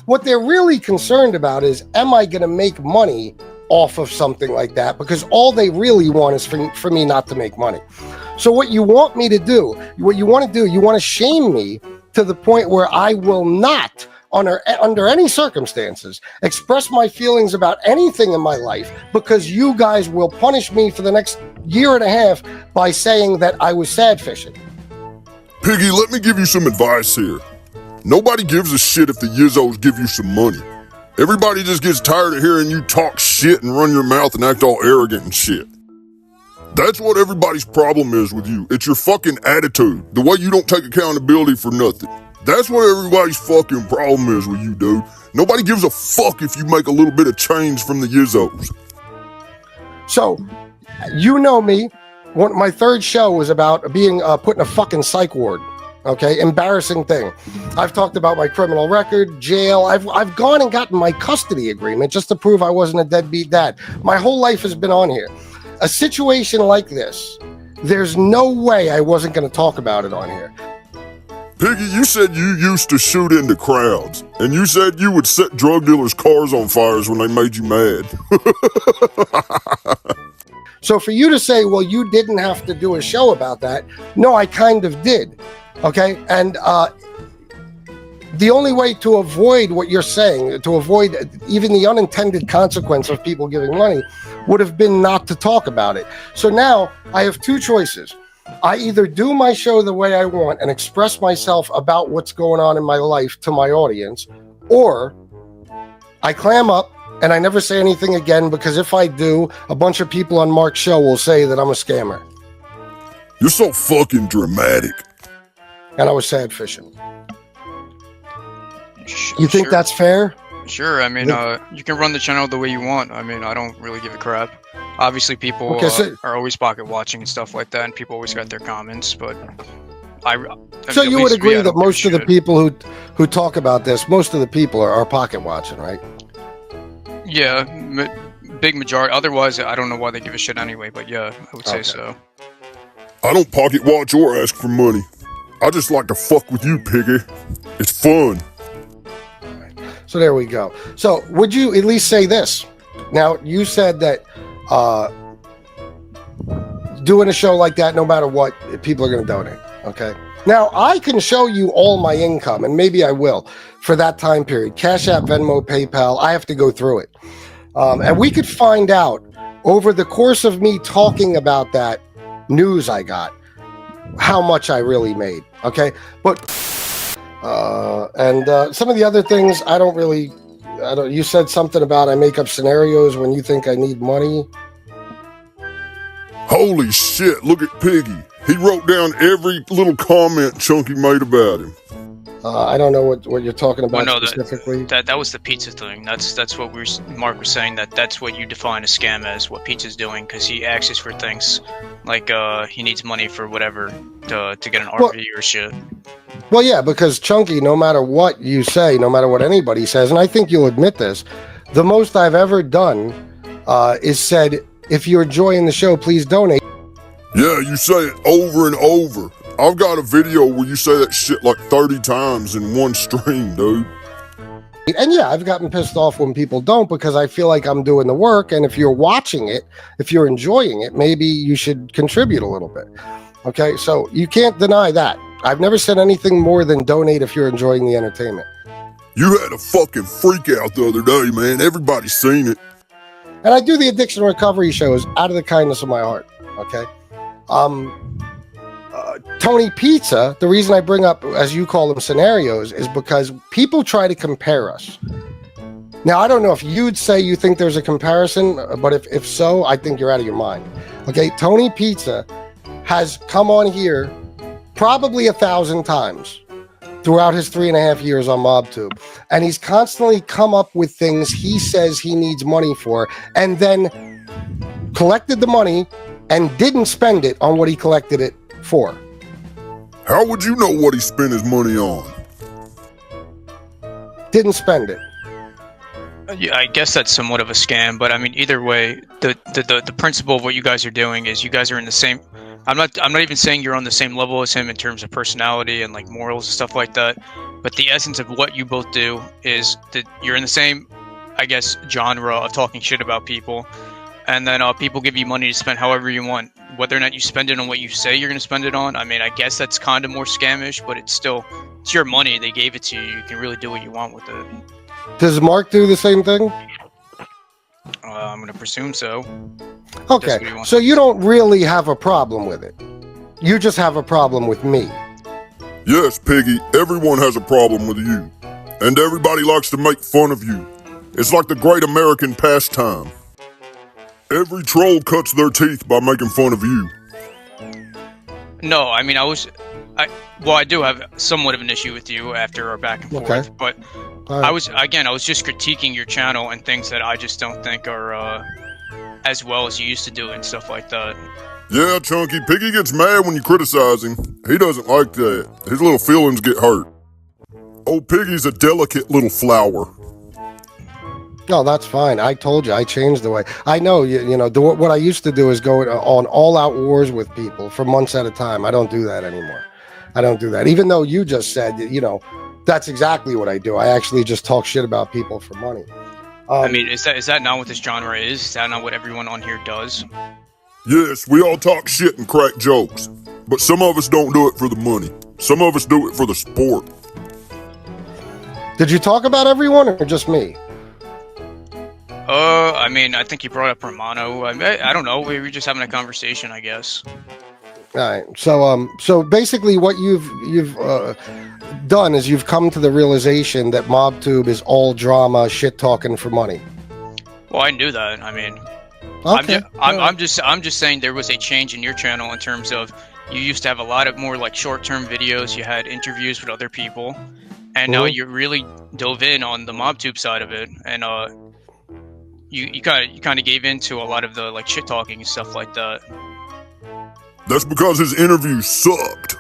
What they're really concerned about is, am I going to make money off of something like that? Because all they really want is for me not to make money. So what you want me to do, you want to shame me to the point where I will not, under any circumstances, express my feelings about anything in my life, because you guys will punish me for the next year and a half by saying that I was sad fishing. Piggy, let me give you some advice here. Nobody gives a shit if the yizzos give you some money. Everybody just gets tired of hearing you talk shit and run your mouth and act all arrogant and shit. That's what everybody's problem is with you. It's your fucking attitude. The way you don't take accountability for nothing. That's what everybody's fucking problem is with you, dude. Nobody gives a fuck if you make a little bit of change from the yizzos. So, you know me. My third show was about being put in a fucking psych ward. Okay, embarrassing thing. I've talked about my criminal record, jail. I've gone and gotten my custody agreement just to prove I wasn't a deadbeat dad. My whole life has been on here. A situation like this, there's no way I wasn't going to talk about it on here. Piggy, you said you used to shoot into crowds, and you said you would set drug dealers' cars on fires when they made you mad. So for you to say, well, you didn't have to do a show about that, no, I kind of did. Okay, and the only way to avoid what you're saying, to avoid even the unintended consequence of people giving money, would have been not to talk about it. So now I have two choices. I either do my show the way I want and express myself about what's going on in my life to my audience, or I clam up and I never say anything again, because if I do, a bunch of people on Mark's show will say that I'm a scammer. You're so fucking dramatic. And I was sad fishing. You think Sure. that's fair? Sure. I mean, you can run the channel the way you want. I mean, I don't really give a crap. Obviously, people Okay, so- are always pocket watching and stuff like that, and people always got their comments. But So you would agree that most of the shit. people who talk about this, most of the people are pocket watching, right? Yeah, big majority. Otherwise, I don't know why they give a shit anyway. But yeah, I would say Okay. so. I don't pocket watch or ask for money. I just like to fuck with you, Piggy. It's fun. So there we go. So would you at least say this? Now, you said that doing a show like that, no matter what, people are going to donate. Okay. Now, I can show you all my income, and maybe I will, for that time period. Cash App, Venmo, PayPal. I have to go through it. And we could find out over the course of me talking about that news I got, how much I really made. Okay. But, some of the other things I don't really I don't. You said something about I make up scenarios when you think I need money. Holy shit, look at Piggy. He wrote down every little comment Chunky made about him. I don't know what you're talking about Well, no, specifically. that was the pizza thing. That's what Mark was saying, that's what you define a scam as, what Pizza's doing, because he asks for things like he needs money for whatever to get an RV or shit. Well, yeah, because Chunky, no matter what you say, no matter what anybody says, and I think you'll admit this, the most I've ever done is said, if you're enjoying the show, please donate. Yeah, you say it over and over. I've got a video where you say that shit like 30 times in one stream, dude. And yeah, I've gotten pissed off when people don't because I feel like I'm doing the work. And if you're watching it, if you're enjoying it, maybe you should contribute a little bit. Okay, so you can't deny that. I've never said anything more than donate if you're enjoying the entertainment. You had a fucking freak out the other day, man. Everybody's seen it. And I do the addiction recovery shows out of the kindness of my heart. Okay. Tony Pizza, the reason I bring up, as you call them, scenarios, is because people try to compare us. Now, I don't know if you'd say you think there's a comparison, but if so, I think you're out of your mind. Okay, Tony Pizza has come on here probably 1,000 times throughout his 3.5 years on MobTube, and he's constantly come up with things he says he needs money for, and then collected the money and didn't spend it on what he collected it for. How would you know what he spent his money on? Didn't spend it. Yeah, I guess that's somewhat of a scam, but I mean, either way, the principle of what you guys are doing is you guys are in the same. I'm not even saying you're on the same level as him in terms of personality and like morals and stuff like that, but the essence of what you both do is that you're in the same, I guess, genre of talking shit about people, and then people give you money to spend however you want. Whether or not you spend it on what you say you're going to spend it on, I mean, I guess that's kind of more scamish, but it's your money. They gave it to you. You can really do what you want with it. Does Mark do the same thing? I'm going to presume so. Okay, so you don't really have a problem with it. You just have a problem with me. Yes, Piggy, everyone has a problem with you. And everybody likes to make fun of you. It's like the great American pastime. Every troll cuts their teeth by making fun of you. No, I mean, I do have somewhat of an issue with you after our back and forth, but right. I was just critiquing your channel and things that I just don't think are as well as you used to do and stuff like that. Yeah, Chunky, Piggy gets mad when you criticize him. He doesn't like that. His little feelings get hurt. Oh, Piggy's a delicate little flower. No, that's fine. I told you, I changed the way. I know, what I used to do is go on all-out wars with people for months at a time. I don't do that anymore. I don't do that. Even though you just said, that's exactly what I do. I actually just talk shit about people for money. I mean, is that not what this genre is? Is that not what everyone on here does? Yes, we all talk shit and crack jokes. But some of us don't do it for the money. Some of us do it for the sport. Did you talk about everyone or just me? I mean, I think you brought up Romano. I don't know. We were just having a conversation, I guess. All right. So basically, what you've done is you've come to the realization that MobTube is all drama, shit talking for money. Well, I knew that. I mean, okay. I'm just saying there was a change in your channel in terms of you used to have a lot of more like short-term videos. You had interviews with other people, and now you really dove in on the MobTube side of it, and You kind of gave in to a lot of the like shit talking and stuff like that. That's because his interview sucked.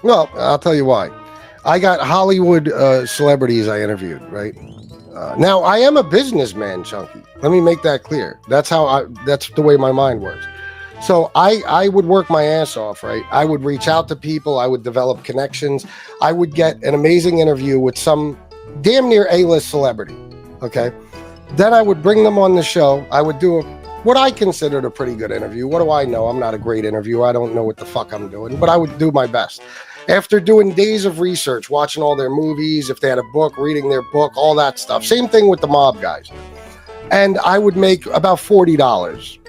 Well, I'll tell you why. I got Hollywood celebrities I interviewed, right? Now I am a businessman, Chunky. Let me make that clear. That's the way my mind works. So I would work my ass off, right? I would reach out to people. I would develop connections. I would get an amazing interview with some damn near A-list celebrity. Okay. Then I would bring them on the show. I would do what I considered a pretty good interview. What do I know? I'm not a great interviewer. I don't know what the fuck I'm doing, but I would do my best. After doing days of research, watching all their movies, if they had a book, reading their book, all that stuff. Same thing with the mob guys. And I would make about $40.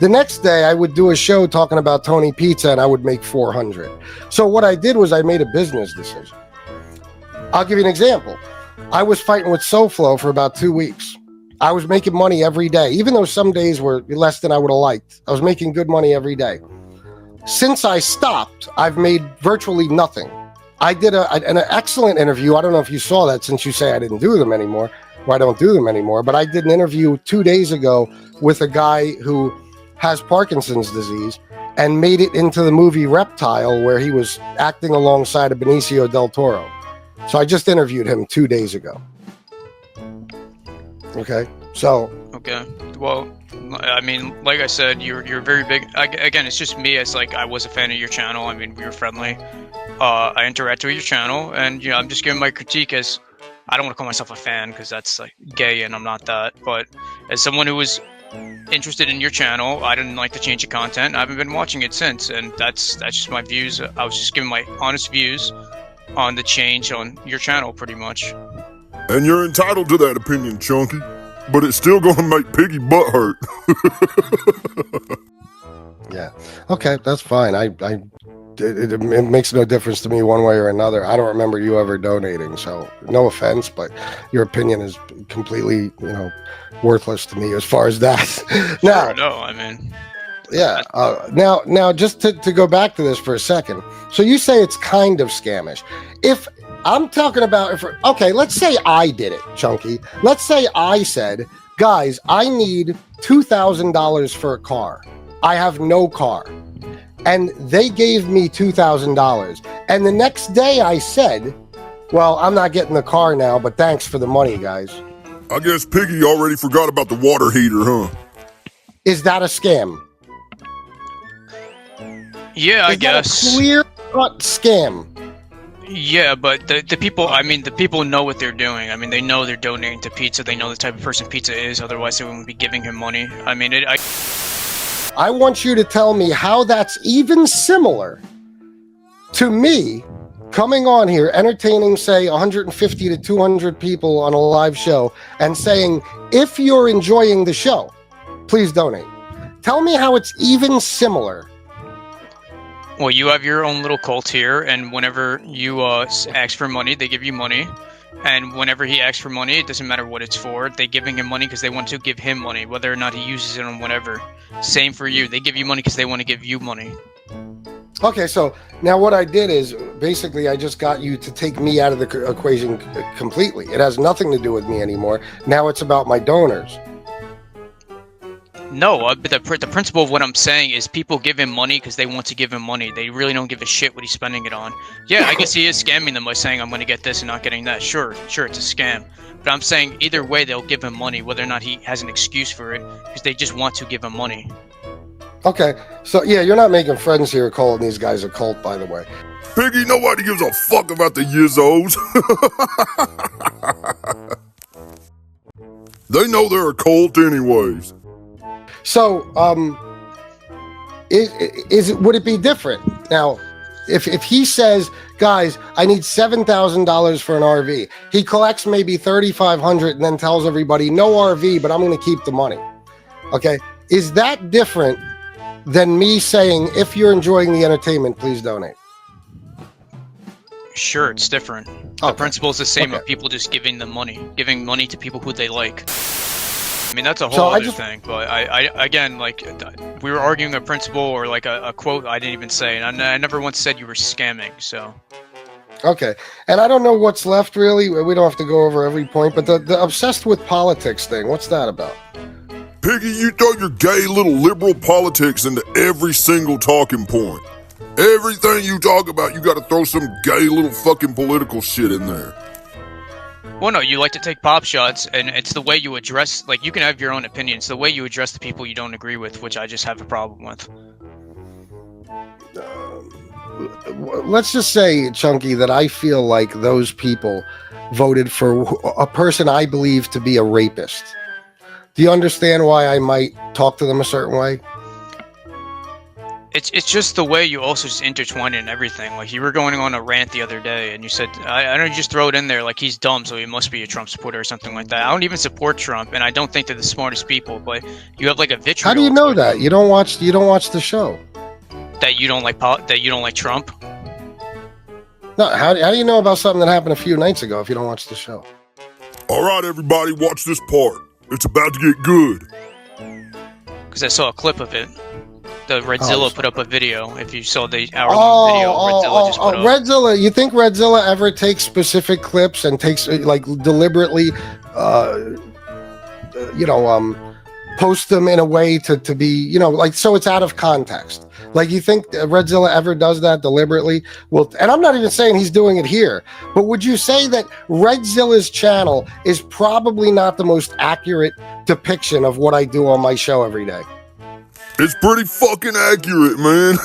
The next day, I would do a show talking about Tony Pizza, and I would make $400. So what I did was I made a business decision. I'll give you an example. I was fighting with SoFlo for about 2 weeks. I was making money every day, even though some days were less than I would have liked. I was making good money every day. Since I stopped, I've made virtually nothing. I did an excellent interview. I don't know if you saw that, since you say I didn't do them anymore, or I don't do them anymore, but I did an interview 2 days ago with a guy who has Parkinson's disease and made it into the movie Reptile, where he was acting alongside of Benicio del Toro. So I just interviewed him 2 days ago. Okay, so Okay. Well, I mean, like I said, you're very big. Again, it's just me as like I was a fan of your channel. I mean, we were friendly. I interacted with your channel, and I'm just giving my critique as I don't want to call myself a fan because that's like gay, and I'm not that. But as someone who was interested in your channel, I didn't like to change the content. I haven't been watching it since, and that's just my views. I was just giving my honest views on the change on your channel, pretty much. And you're entitled to that opinion, Chunky. But it's still gonna make Piggy butt hurt. yeah, okay, that's fine. It makes no difference to me one way or another. I don't remember you ever donating, so no offense, but your opinion is completely, worthless to me as far as that. Now, Sure, no, I mean, yeah. Now, just to go back to this for a second. So you say it's kind of scamish. If I'm talking about, okay, let's say I did it, Chunky. Let's say I said, guys, I need $2,000 for a car. I have no car. And they gave me $2,000. And the next day I said, well, I'm not getting the car now, but thanks for the money, guys. I guess Piggy already forgot about the water heater, huh? Is that a scam? yeah, I Is that guess. a clear-cut scam? Yeah, but the people, I mean, the people know what they're doing. I mean, they know they're donating to Pizza. They know the type of person Pizza is. Otherwise, they wouldn't be giving him money. I mean, I want you to tell me how that's even similar to me coming on here, entertaining, say, 150 to 200 people on a live show and saying, if you're enjoying the show, please donate. Tell me how it's even similar. well, you have your own little cult here, and whenever you ask for money, they give you money. And whenever he asks for money, it doesn't matter what it's for. They're giving him money because they want to give him money, whether or not he uses it on whatever. Same for you. They give you money because they want to give you money. Okay, so now what I did is basically I just got you to take me out of the equation completely. It has nothing to do with me anymore. Now it's about my donors. No, but the principle of what I'm saying is people give him money because they want to give him money. They really don't give a shit what he's spending it on. Yeah, I guess he is scamming them by saying I'm going to get this and not getting that. Sure, it's a scam. But I'm saying either way they'll give him money, whether or not he has an excuse for it, because they just want to give him money. Okay, so yeah, you're not making friends here calling these guys a cult, by the way. Piggy, nobody gives a fuck about the Yizzos. They know they're a cult anyways. So, would it be different now if he says, guys, I need $7,000 for an RV? He collects maybe $3,500 and then tells everybody no RV, but I'm going to keep the money. Okay, is that different than me saying, if you're enjoying the entertainment, please donate? Sure, it's different. The principle is the same of people just giving them money, giving money to people who they like. I mean, that's a whole other thing, but I again, like, we were arguing a principle or like a quote I didn't even say, and I never once said you were scamming, so. Okay, and I don't know what's left, really. We don't have to go over every point, but the obsessed with politics thing, what's that about? Piggy, you throw your gay little liberal politics into every single talking point. Everything you talk about, you gotta throw some gay little fucking political shit in there. Well, no, you like to take pop shots, and it's the way you address, like, you can have your own opinions, the way you address the people you don't agree with, which I just have a problem with. Let's just say, Chunky, that I feel like those people voted for a person I believe to be a rapist. Do you understand why I might talk to them a certain way? It's just the way you also just intertwine it and everything. Like, you were going on a rant the other day, and you said, I don't know, you just throw it in there like he's dumb, so he must be a Trump supporter or something like that. I don't even support Trump, and I don't think they're the smartest people, but you have like a vitriol. How do you know that? You don't watch the show. That you don't like Trump? No, how do you know about something that happened a few nights ago if you don't watch the show? All right, everybody, watch this part. It's about to get good. Because I saw a clip of it. The Redzilla put up a video. If you saw the hour-long video, Redzilla just put up. Redzilla, you think Redzilla ever takes specific clips and takes like deliberately, post them in a way to be, like, so it's out of context? Like, you think Redzilla ever does that deliberately? Well, and I'm not even saying he's doing it here, but would you say that Redzilla's channel is probably not the most accurate depiction of what I do on my show every day? It's pretty fucking accurate, man.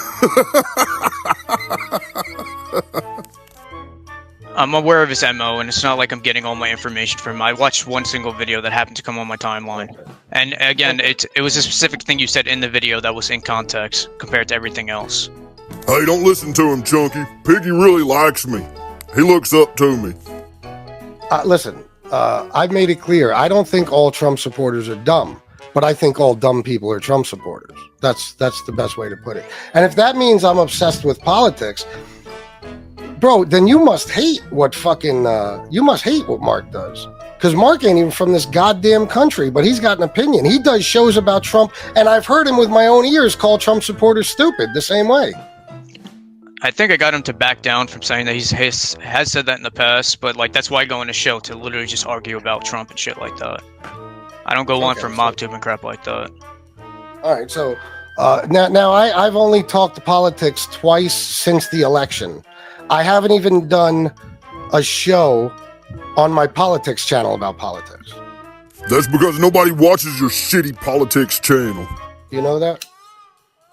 I'm aware of his MO, and it's not like I'm getting all my information from him. I watched one single video that happened to come on my timeline. And again, it was a specific thing you said in the video that was in context compared to everything else. Hey, don't listen to him, Chunky. Piggy really likes me. He looks up to me. Listen, I've made it clear. I don't think all Trump supporters are dumb, but I think all dumb people are Trump supporters. That's the best way to put it. And if that means I'm obsessed with politics, bro, then you must hate what Mark does. Because Mark ain't even from this goddamn country, but he's got an opinion. He does shows about Trump, and I've heard him with my own ears call Trump supporters stupid the same way. I think I got him to back down from saying that he has said that in the past, but like that's why I go on a show, to literally just argue about Trump and shit like that. I don't go on for MobTube and crap like that. All right, so now I've only talked politics twice since the election. I haven't even done a show on my politics channel about politics. That's because nobody watches your shitty politics channel. You know that?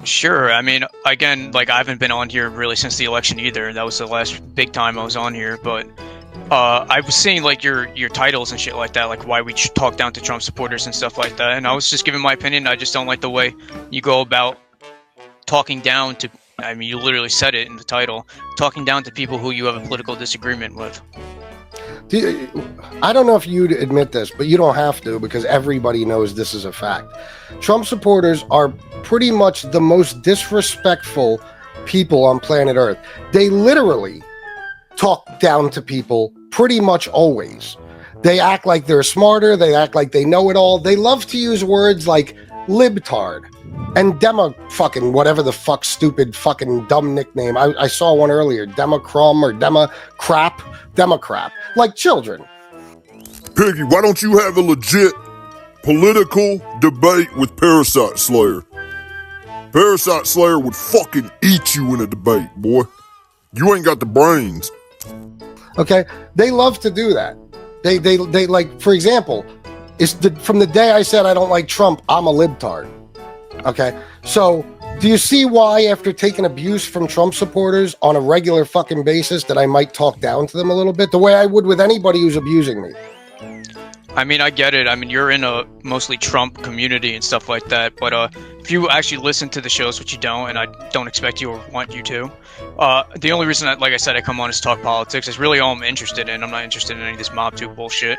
Sure. I mean, again, like I haven't been on here really since the election either. That was the last big time I was on here. But I was seeing like your titles and shit like that, like why we talk down to Trump supporters and stuff like that. And I was just giving my opinion. I just don't like the way you go about talking down to. I mean, you literally said it in the title, talking down to people who you have a political disagreement with. I don't know if you'd admit this, but you don't have to, because everybody knows this is a fact. Trump supporters are pretty much the most disrespectful people on planet Earth. They literally talk down to people pretty much always. They act like they're smarter. They act like they know it all. They love to use words like libtard and fucking whatever the fuck stupid fucking dumb nickname. I saw one earlier, Democrom or Democrap, like children. Piggy, why don't you have a legit political debate with Parasite Slayer? Parasite Slayer would fucking eat you in a debate, boy. You ain't got the brains. Okay, they love to do that. They like, for example, from the day I said I don't like Trump, I'm a libtard. Okay, so do you see why, after taking abuse from Trump supporters on a regular fucking basis, that I might talk down to them a little bit, the way I would with anybody who's abusing me? I mean, I get it. I mean, you're in a mostly Trump community and stuff like that. But if you actually listen to the shows, which you don't, and I don't expect you or want you to, the only reason that, like I said, I come on is to talk politics is really all I'm interested in. I'm not interested in any of this MobTube bullshit.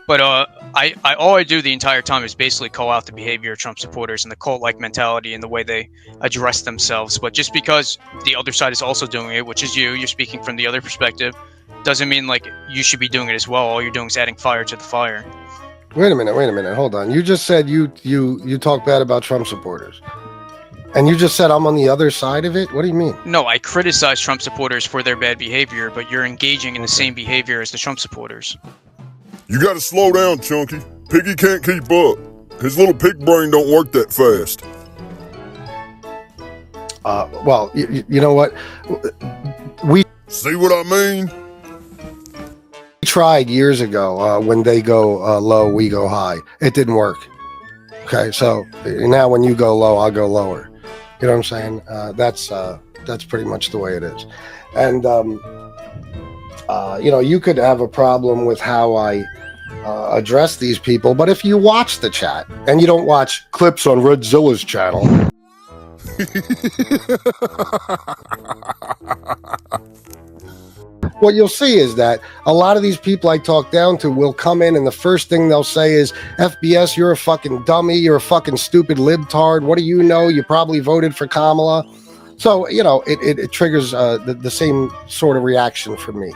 But all I do the entire time is basically call out the behavior of Trump supporters and the cult-like mentality and the way they address themselves. But just because the other side is also doing it, which is you're speaking from the other perspective, doesn't mean like you should be doing it as well. All you're doing is adding fire to the fire. Wait a minute, hold on. You just said you talk bad about Trump supporters. And you just said I'm on the other side of it? What do you mean? No, I criticize Trump supporters for their bad behavior, but you're engaging in the same behavior as the Trump supporters. You gotta slow down, Chunky. Piggy can't keep up. His little pig brain don't work that fast. Well, you know what? We see what I mean? Tried years ago, when they go low, we go high. It didn't work. Okay, so now when you go low, I'll go lower. You know what I'm saying? That's pretty much the way it is. And you could have a problem with how I address these people, but if you watch the chat and you don't watch clips on Redzilla's channel, what you'll see is that a lot of these people I talk down to will come in and the first thing they'll say is, FBS, you're a fucking dummy, you're a fucking stupid libtard, what do you know? You probably voted for Kamala. So, it triggers the same sort of reaction from me,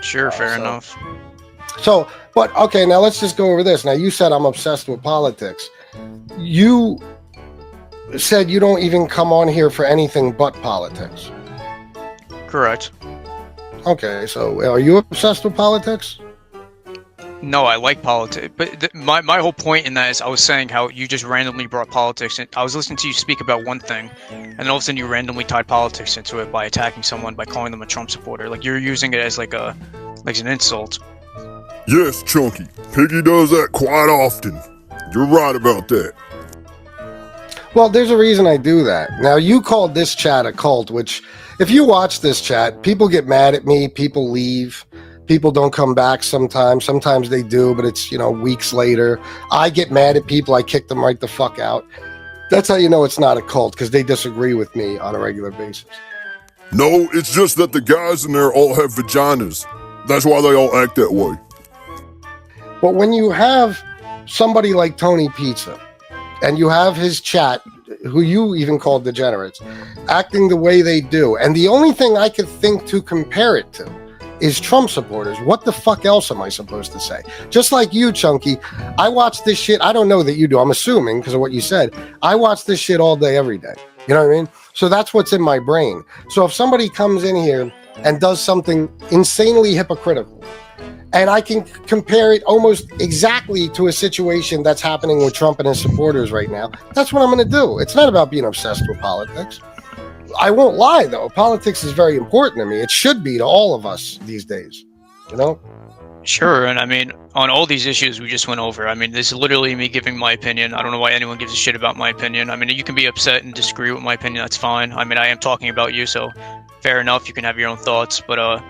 Sure, fair enough. So, but okay, now let's just go over this. Now, you said I'm obsessed with politics. You said you don't even come on here for anything but politics. Correct. Okay, so are you obsessed with politics? No, I like politics, but my whole point in that is I was saying how you just randomly brought politics in. I was listening to you speak about one thing, and then all of a sudden you randomly tied politics into it by attacking someone, by calling them a Trump supporter. Like, you're using it as like an insult. Yes, Chunky. Piggy does that quite often. You're right about that. Well, there's a reason I do that. Now, you called this chat a cult, which, if you watch this chat, people get mad at me, people leave. People don't come back sometimes. Sometimes they do, but it's, weeks later. I get mad at people. I kick them right the fuck out. That's how you know it's not a cult, because they disagree with me on a regular basis. No, it's just that the guys in there all have vaginas. That's why they all act that way. But when you have somebody like Tony Pizza, and you have his chat, who you even called degenerates, acting the way they do, and the only thing I could think to compare it to is Trump supporters. What the fuck else am I supposed to say? Just like you, Chunky, I watch this shit. I don't know that you do. I'm assuming because of what you said. I watch this shit all day, every day. You know what I mean? So that's what's in my brain. So if somebody comes in here and does something insanely hypocritical, and I can compare it almost exactly to a situation that's happening with Trump and his supporters right now, that's what I'm going to do. It's not about being obsessed with politics. I won't lie, though. Politics is very important to me. It should be to all of us these days, Sure, and I mean, on all these issues we just went over, I mean, this is literally me giving my opinion. I don't know why anyone gives a shit about my opinion. I mean, you can be upset and disagree with my opinion, that's fine. I mean, I am talking about you, so fair enough, you can have your own thoughts, but,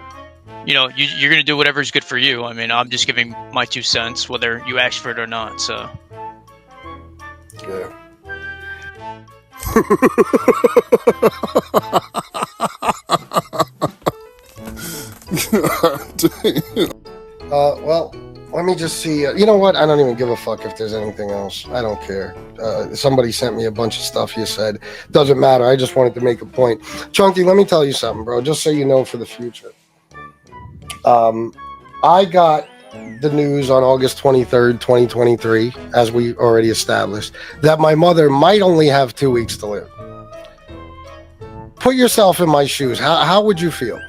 you're going to do whatever is good for you. I mean, I'm just giving my 2 cents, whether you ask for it or not, so. Yeah. Well, let me just see. You know what? I don't even give a fuck if there's anything else. I don't care. Somebody sent me a bunch of stuff you said. Doesn't matter. I just wanted to make a point. Chunky, let me tell you something, bro, just so you know for the future. I got the news on August 23rd, 2023, as we already established, that my mother might only have 2 weeks to live. Put yourself in my shoes. How would you feel?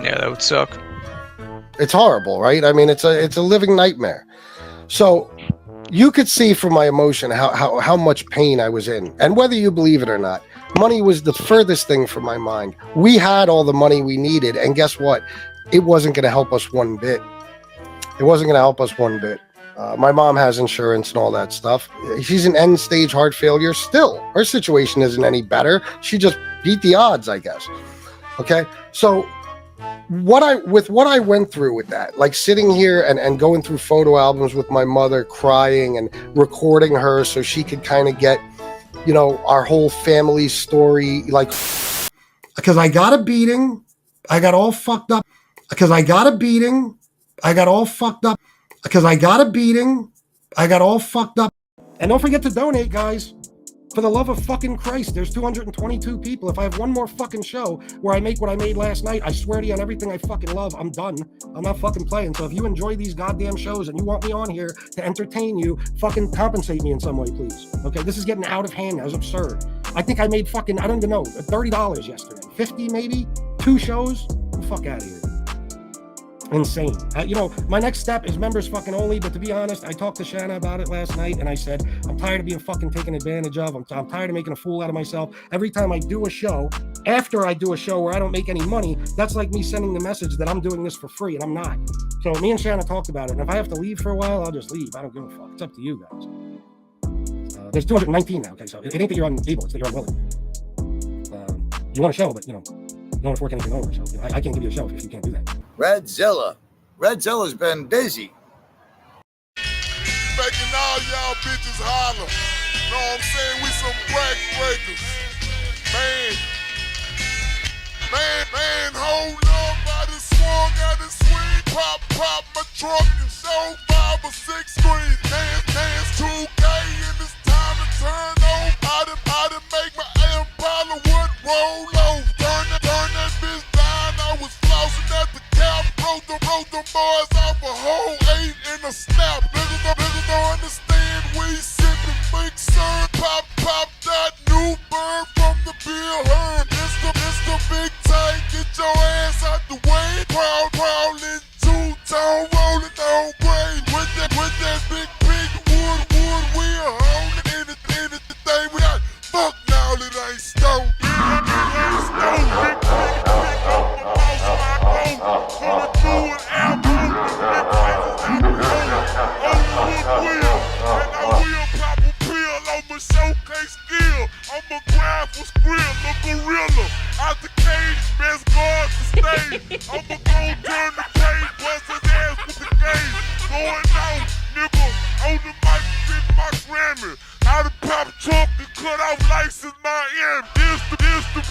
Yeah, that would suck. It's horrible, right? I mean, it's a living nightmare. So you could see from my emotion how much pain I was in. And whether you believe it or not, money was the furthest thing from my mind. We had all the money we needed, and guess what? It wasn't going to help us one bit. It wasn't going to help us one bit. My mom has insurance and all that stuff. She's an end-stage heart failure still. Her situation isn't any better. She just beat the odds, I guess. Okay? So what I went through with that, like sitting here and going through photo albums with my mother, crying and recording her so she could kind of get, our whole family story, like, because I got a beating, I got all fucked up, because I got a beating, I got all fucked up, because I got a beating, I got all fucked up. And don't forget to donate, guys. For the love of fucking Christ, there's 222 people. If I have one more fucking show where I make what I made last night, I swear to you on everything I fucking love, I'm done. I'm not fucking playing. So if you enjoy these goddamn shows and you want me on here to entertain you, fucking compensate me in some way, please. Okay, this is getting out of hand now. It's absurd. I think I made fucking, I don't even know, $30 yesterday. 50 maybe? 2 shows? Get the fuck out of here. Insane. My next step is members fucking only, but to be honest, I talked to Shanna about it last night, and I said, I'm tired of being fucking taken advantage of. I'm tired of making a fool out of myself. Every time I do a show, after I do a show where I don't make any money, that's like me sending the message that I'm doing this for free, and I'm not. So me and Shanna talked about it, and if I have to leave for a while, I'll just leave. I don't give a fuck. It's up to you guys. There's 219 now, okay? So it ain't that you're unable, it's that you're unwilling. You want a show, but, you don't want to fork anything over, so I can't give you a show if you can't do that. Redzilla's been busy. Making all y'all bitches holler. Know what I'm saying? We some crack breakers. Man, hold on by the swung out the swing. Pop my trunk and show 5 or 6 screens. Dance 2K and it's time to turn over. I done make my Impala wood roll over. Turn that bitch down, I was flossing at the Cap Pro Wrote the boys off a whole 8 in a snap. Niggas don't understand we sippin' big sun. Pop that new bird from the Bill Hearn. It's the big tank, get your ass out the way. Prowlin' two-tone, rollin' on grade. With that big wood, we a holdin' anything we got. Fuck now, it ain't stone. Showcase skill, I'm a grind for skrill, a gorilla. Out the cage, best guard the stage. I'ma go turn the page, bust his ass with the game. Going out, nigga, on the mic, spit my Grammy. How to pop trunk and cut off license my M. This the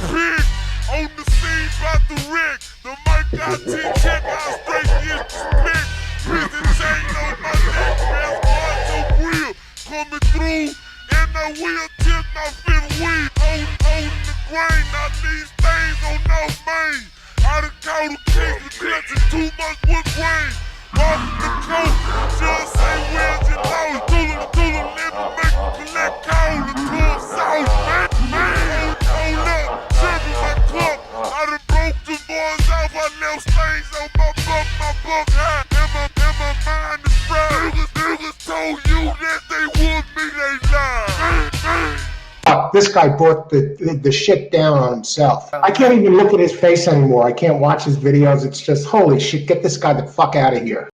pig, on the scene, bout the wreck. The mic got 10 check, out straight get the spit. Prison chain on my neck, best guard so real. Coming through. And I will tip my fifth weed on the grain. I need stains on no main. I done caught a case with clutching too much wood grain. Off the coast, just say where's your nose? Do the living, make you collect cold and pull sauce. Man, hold up, serving my cup. I done broke the boys off, I left stains on my buck high. And my mind is fried. Niggas told you that they would me, they lied. This guy brought the shit down on himself. I can't even look at his face anymore. I can't watch his videos. It's just, holy shit, get this guy the fuck out of here.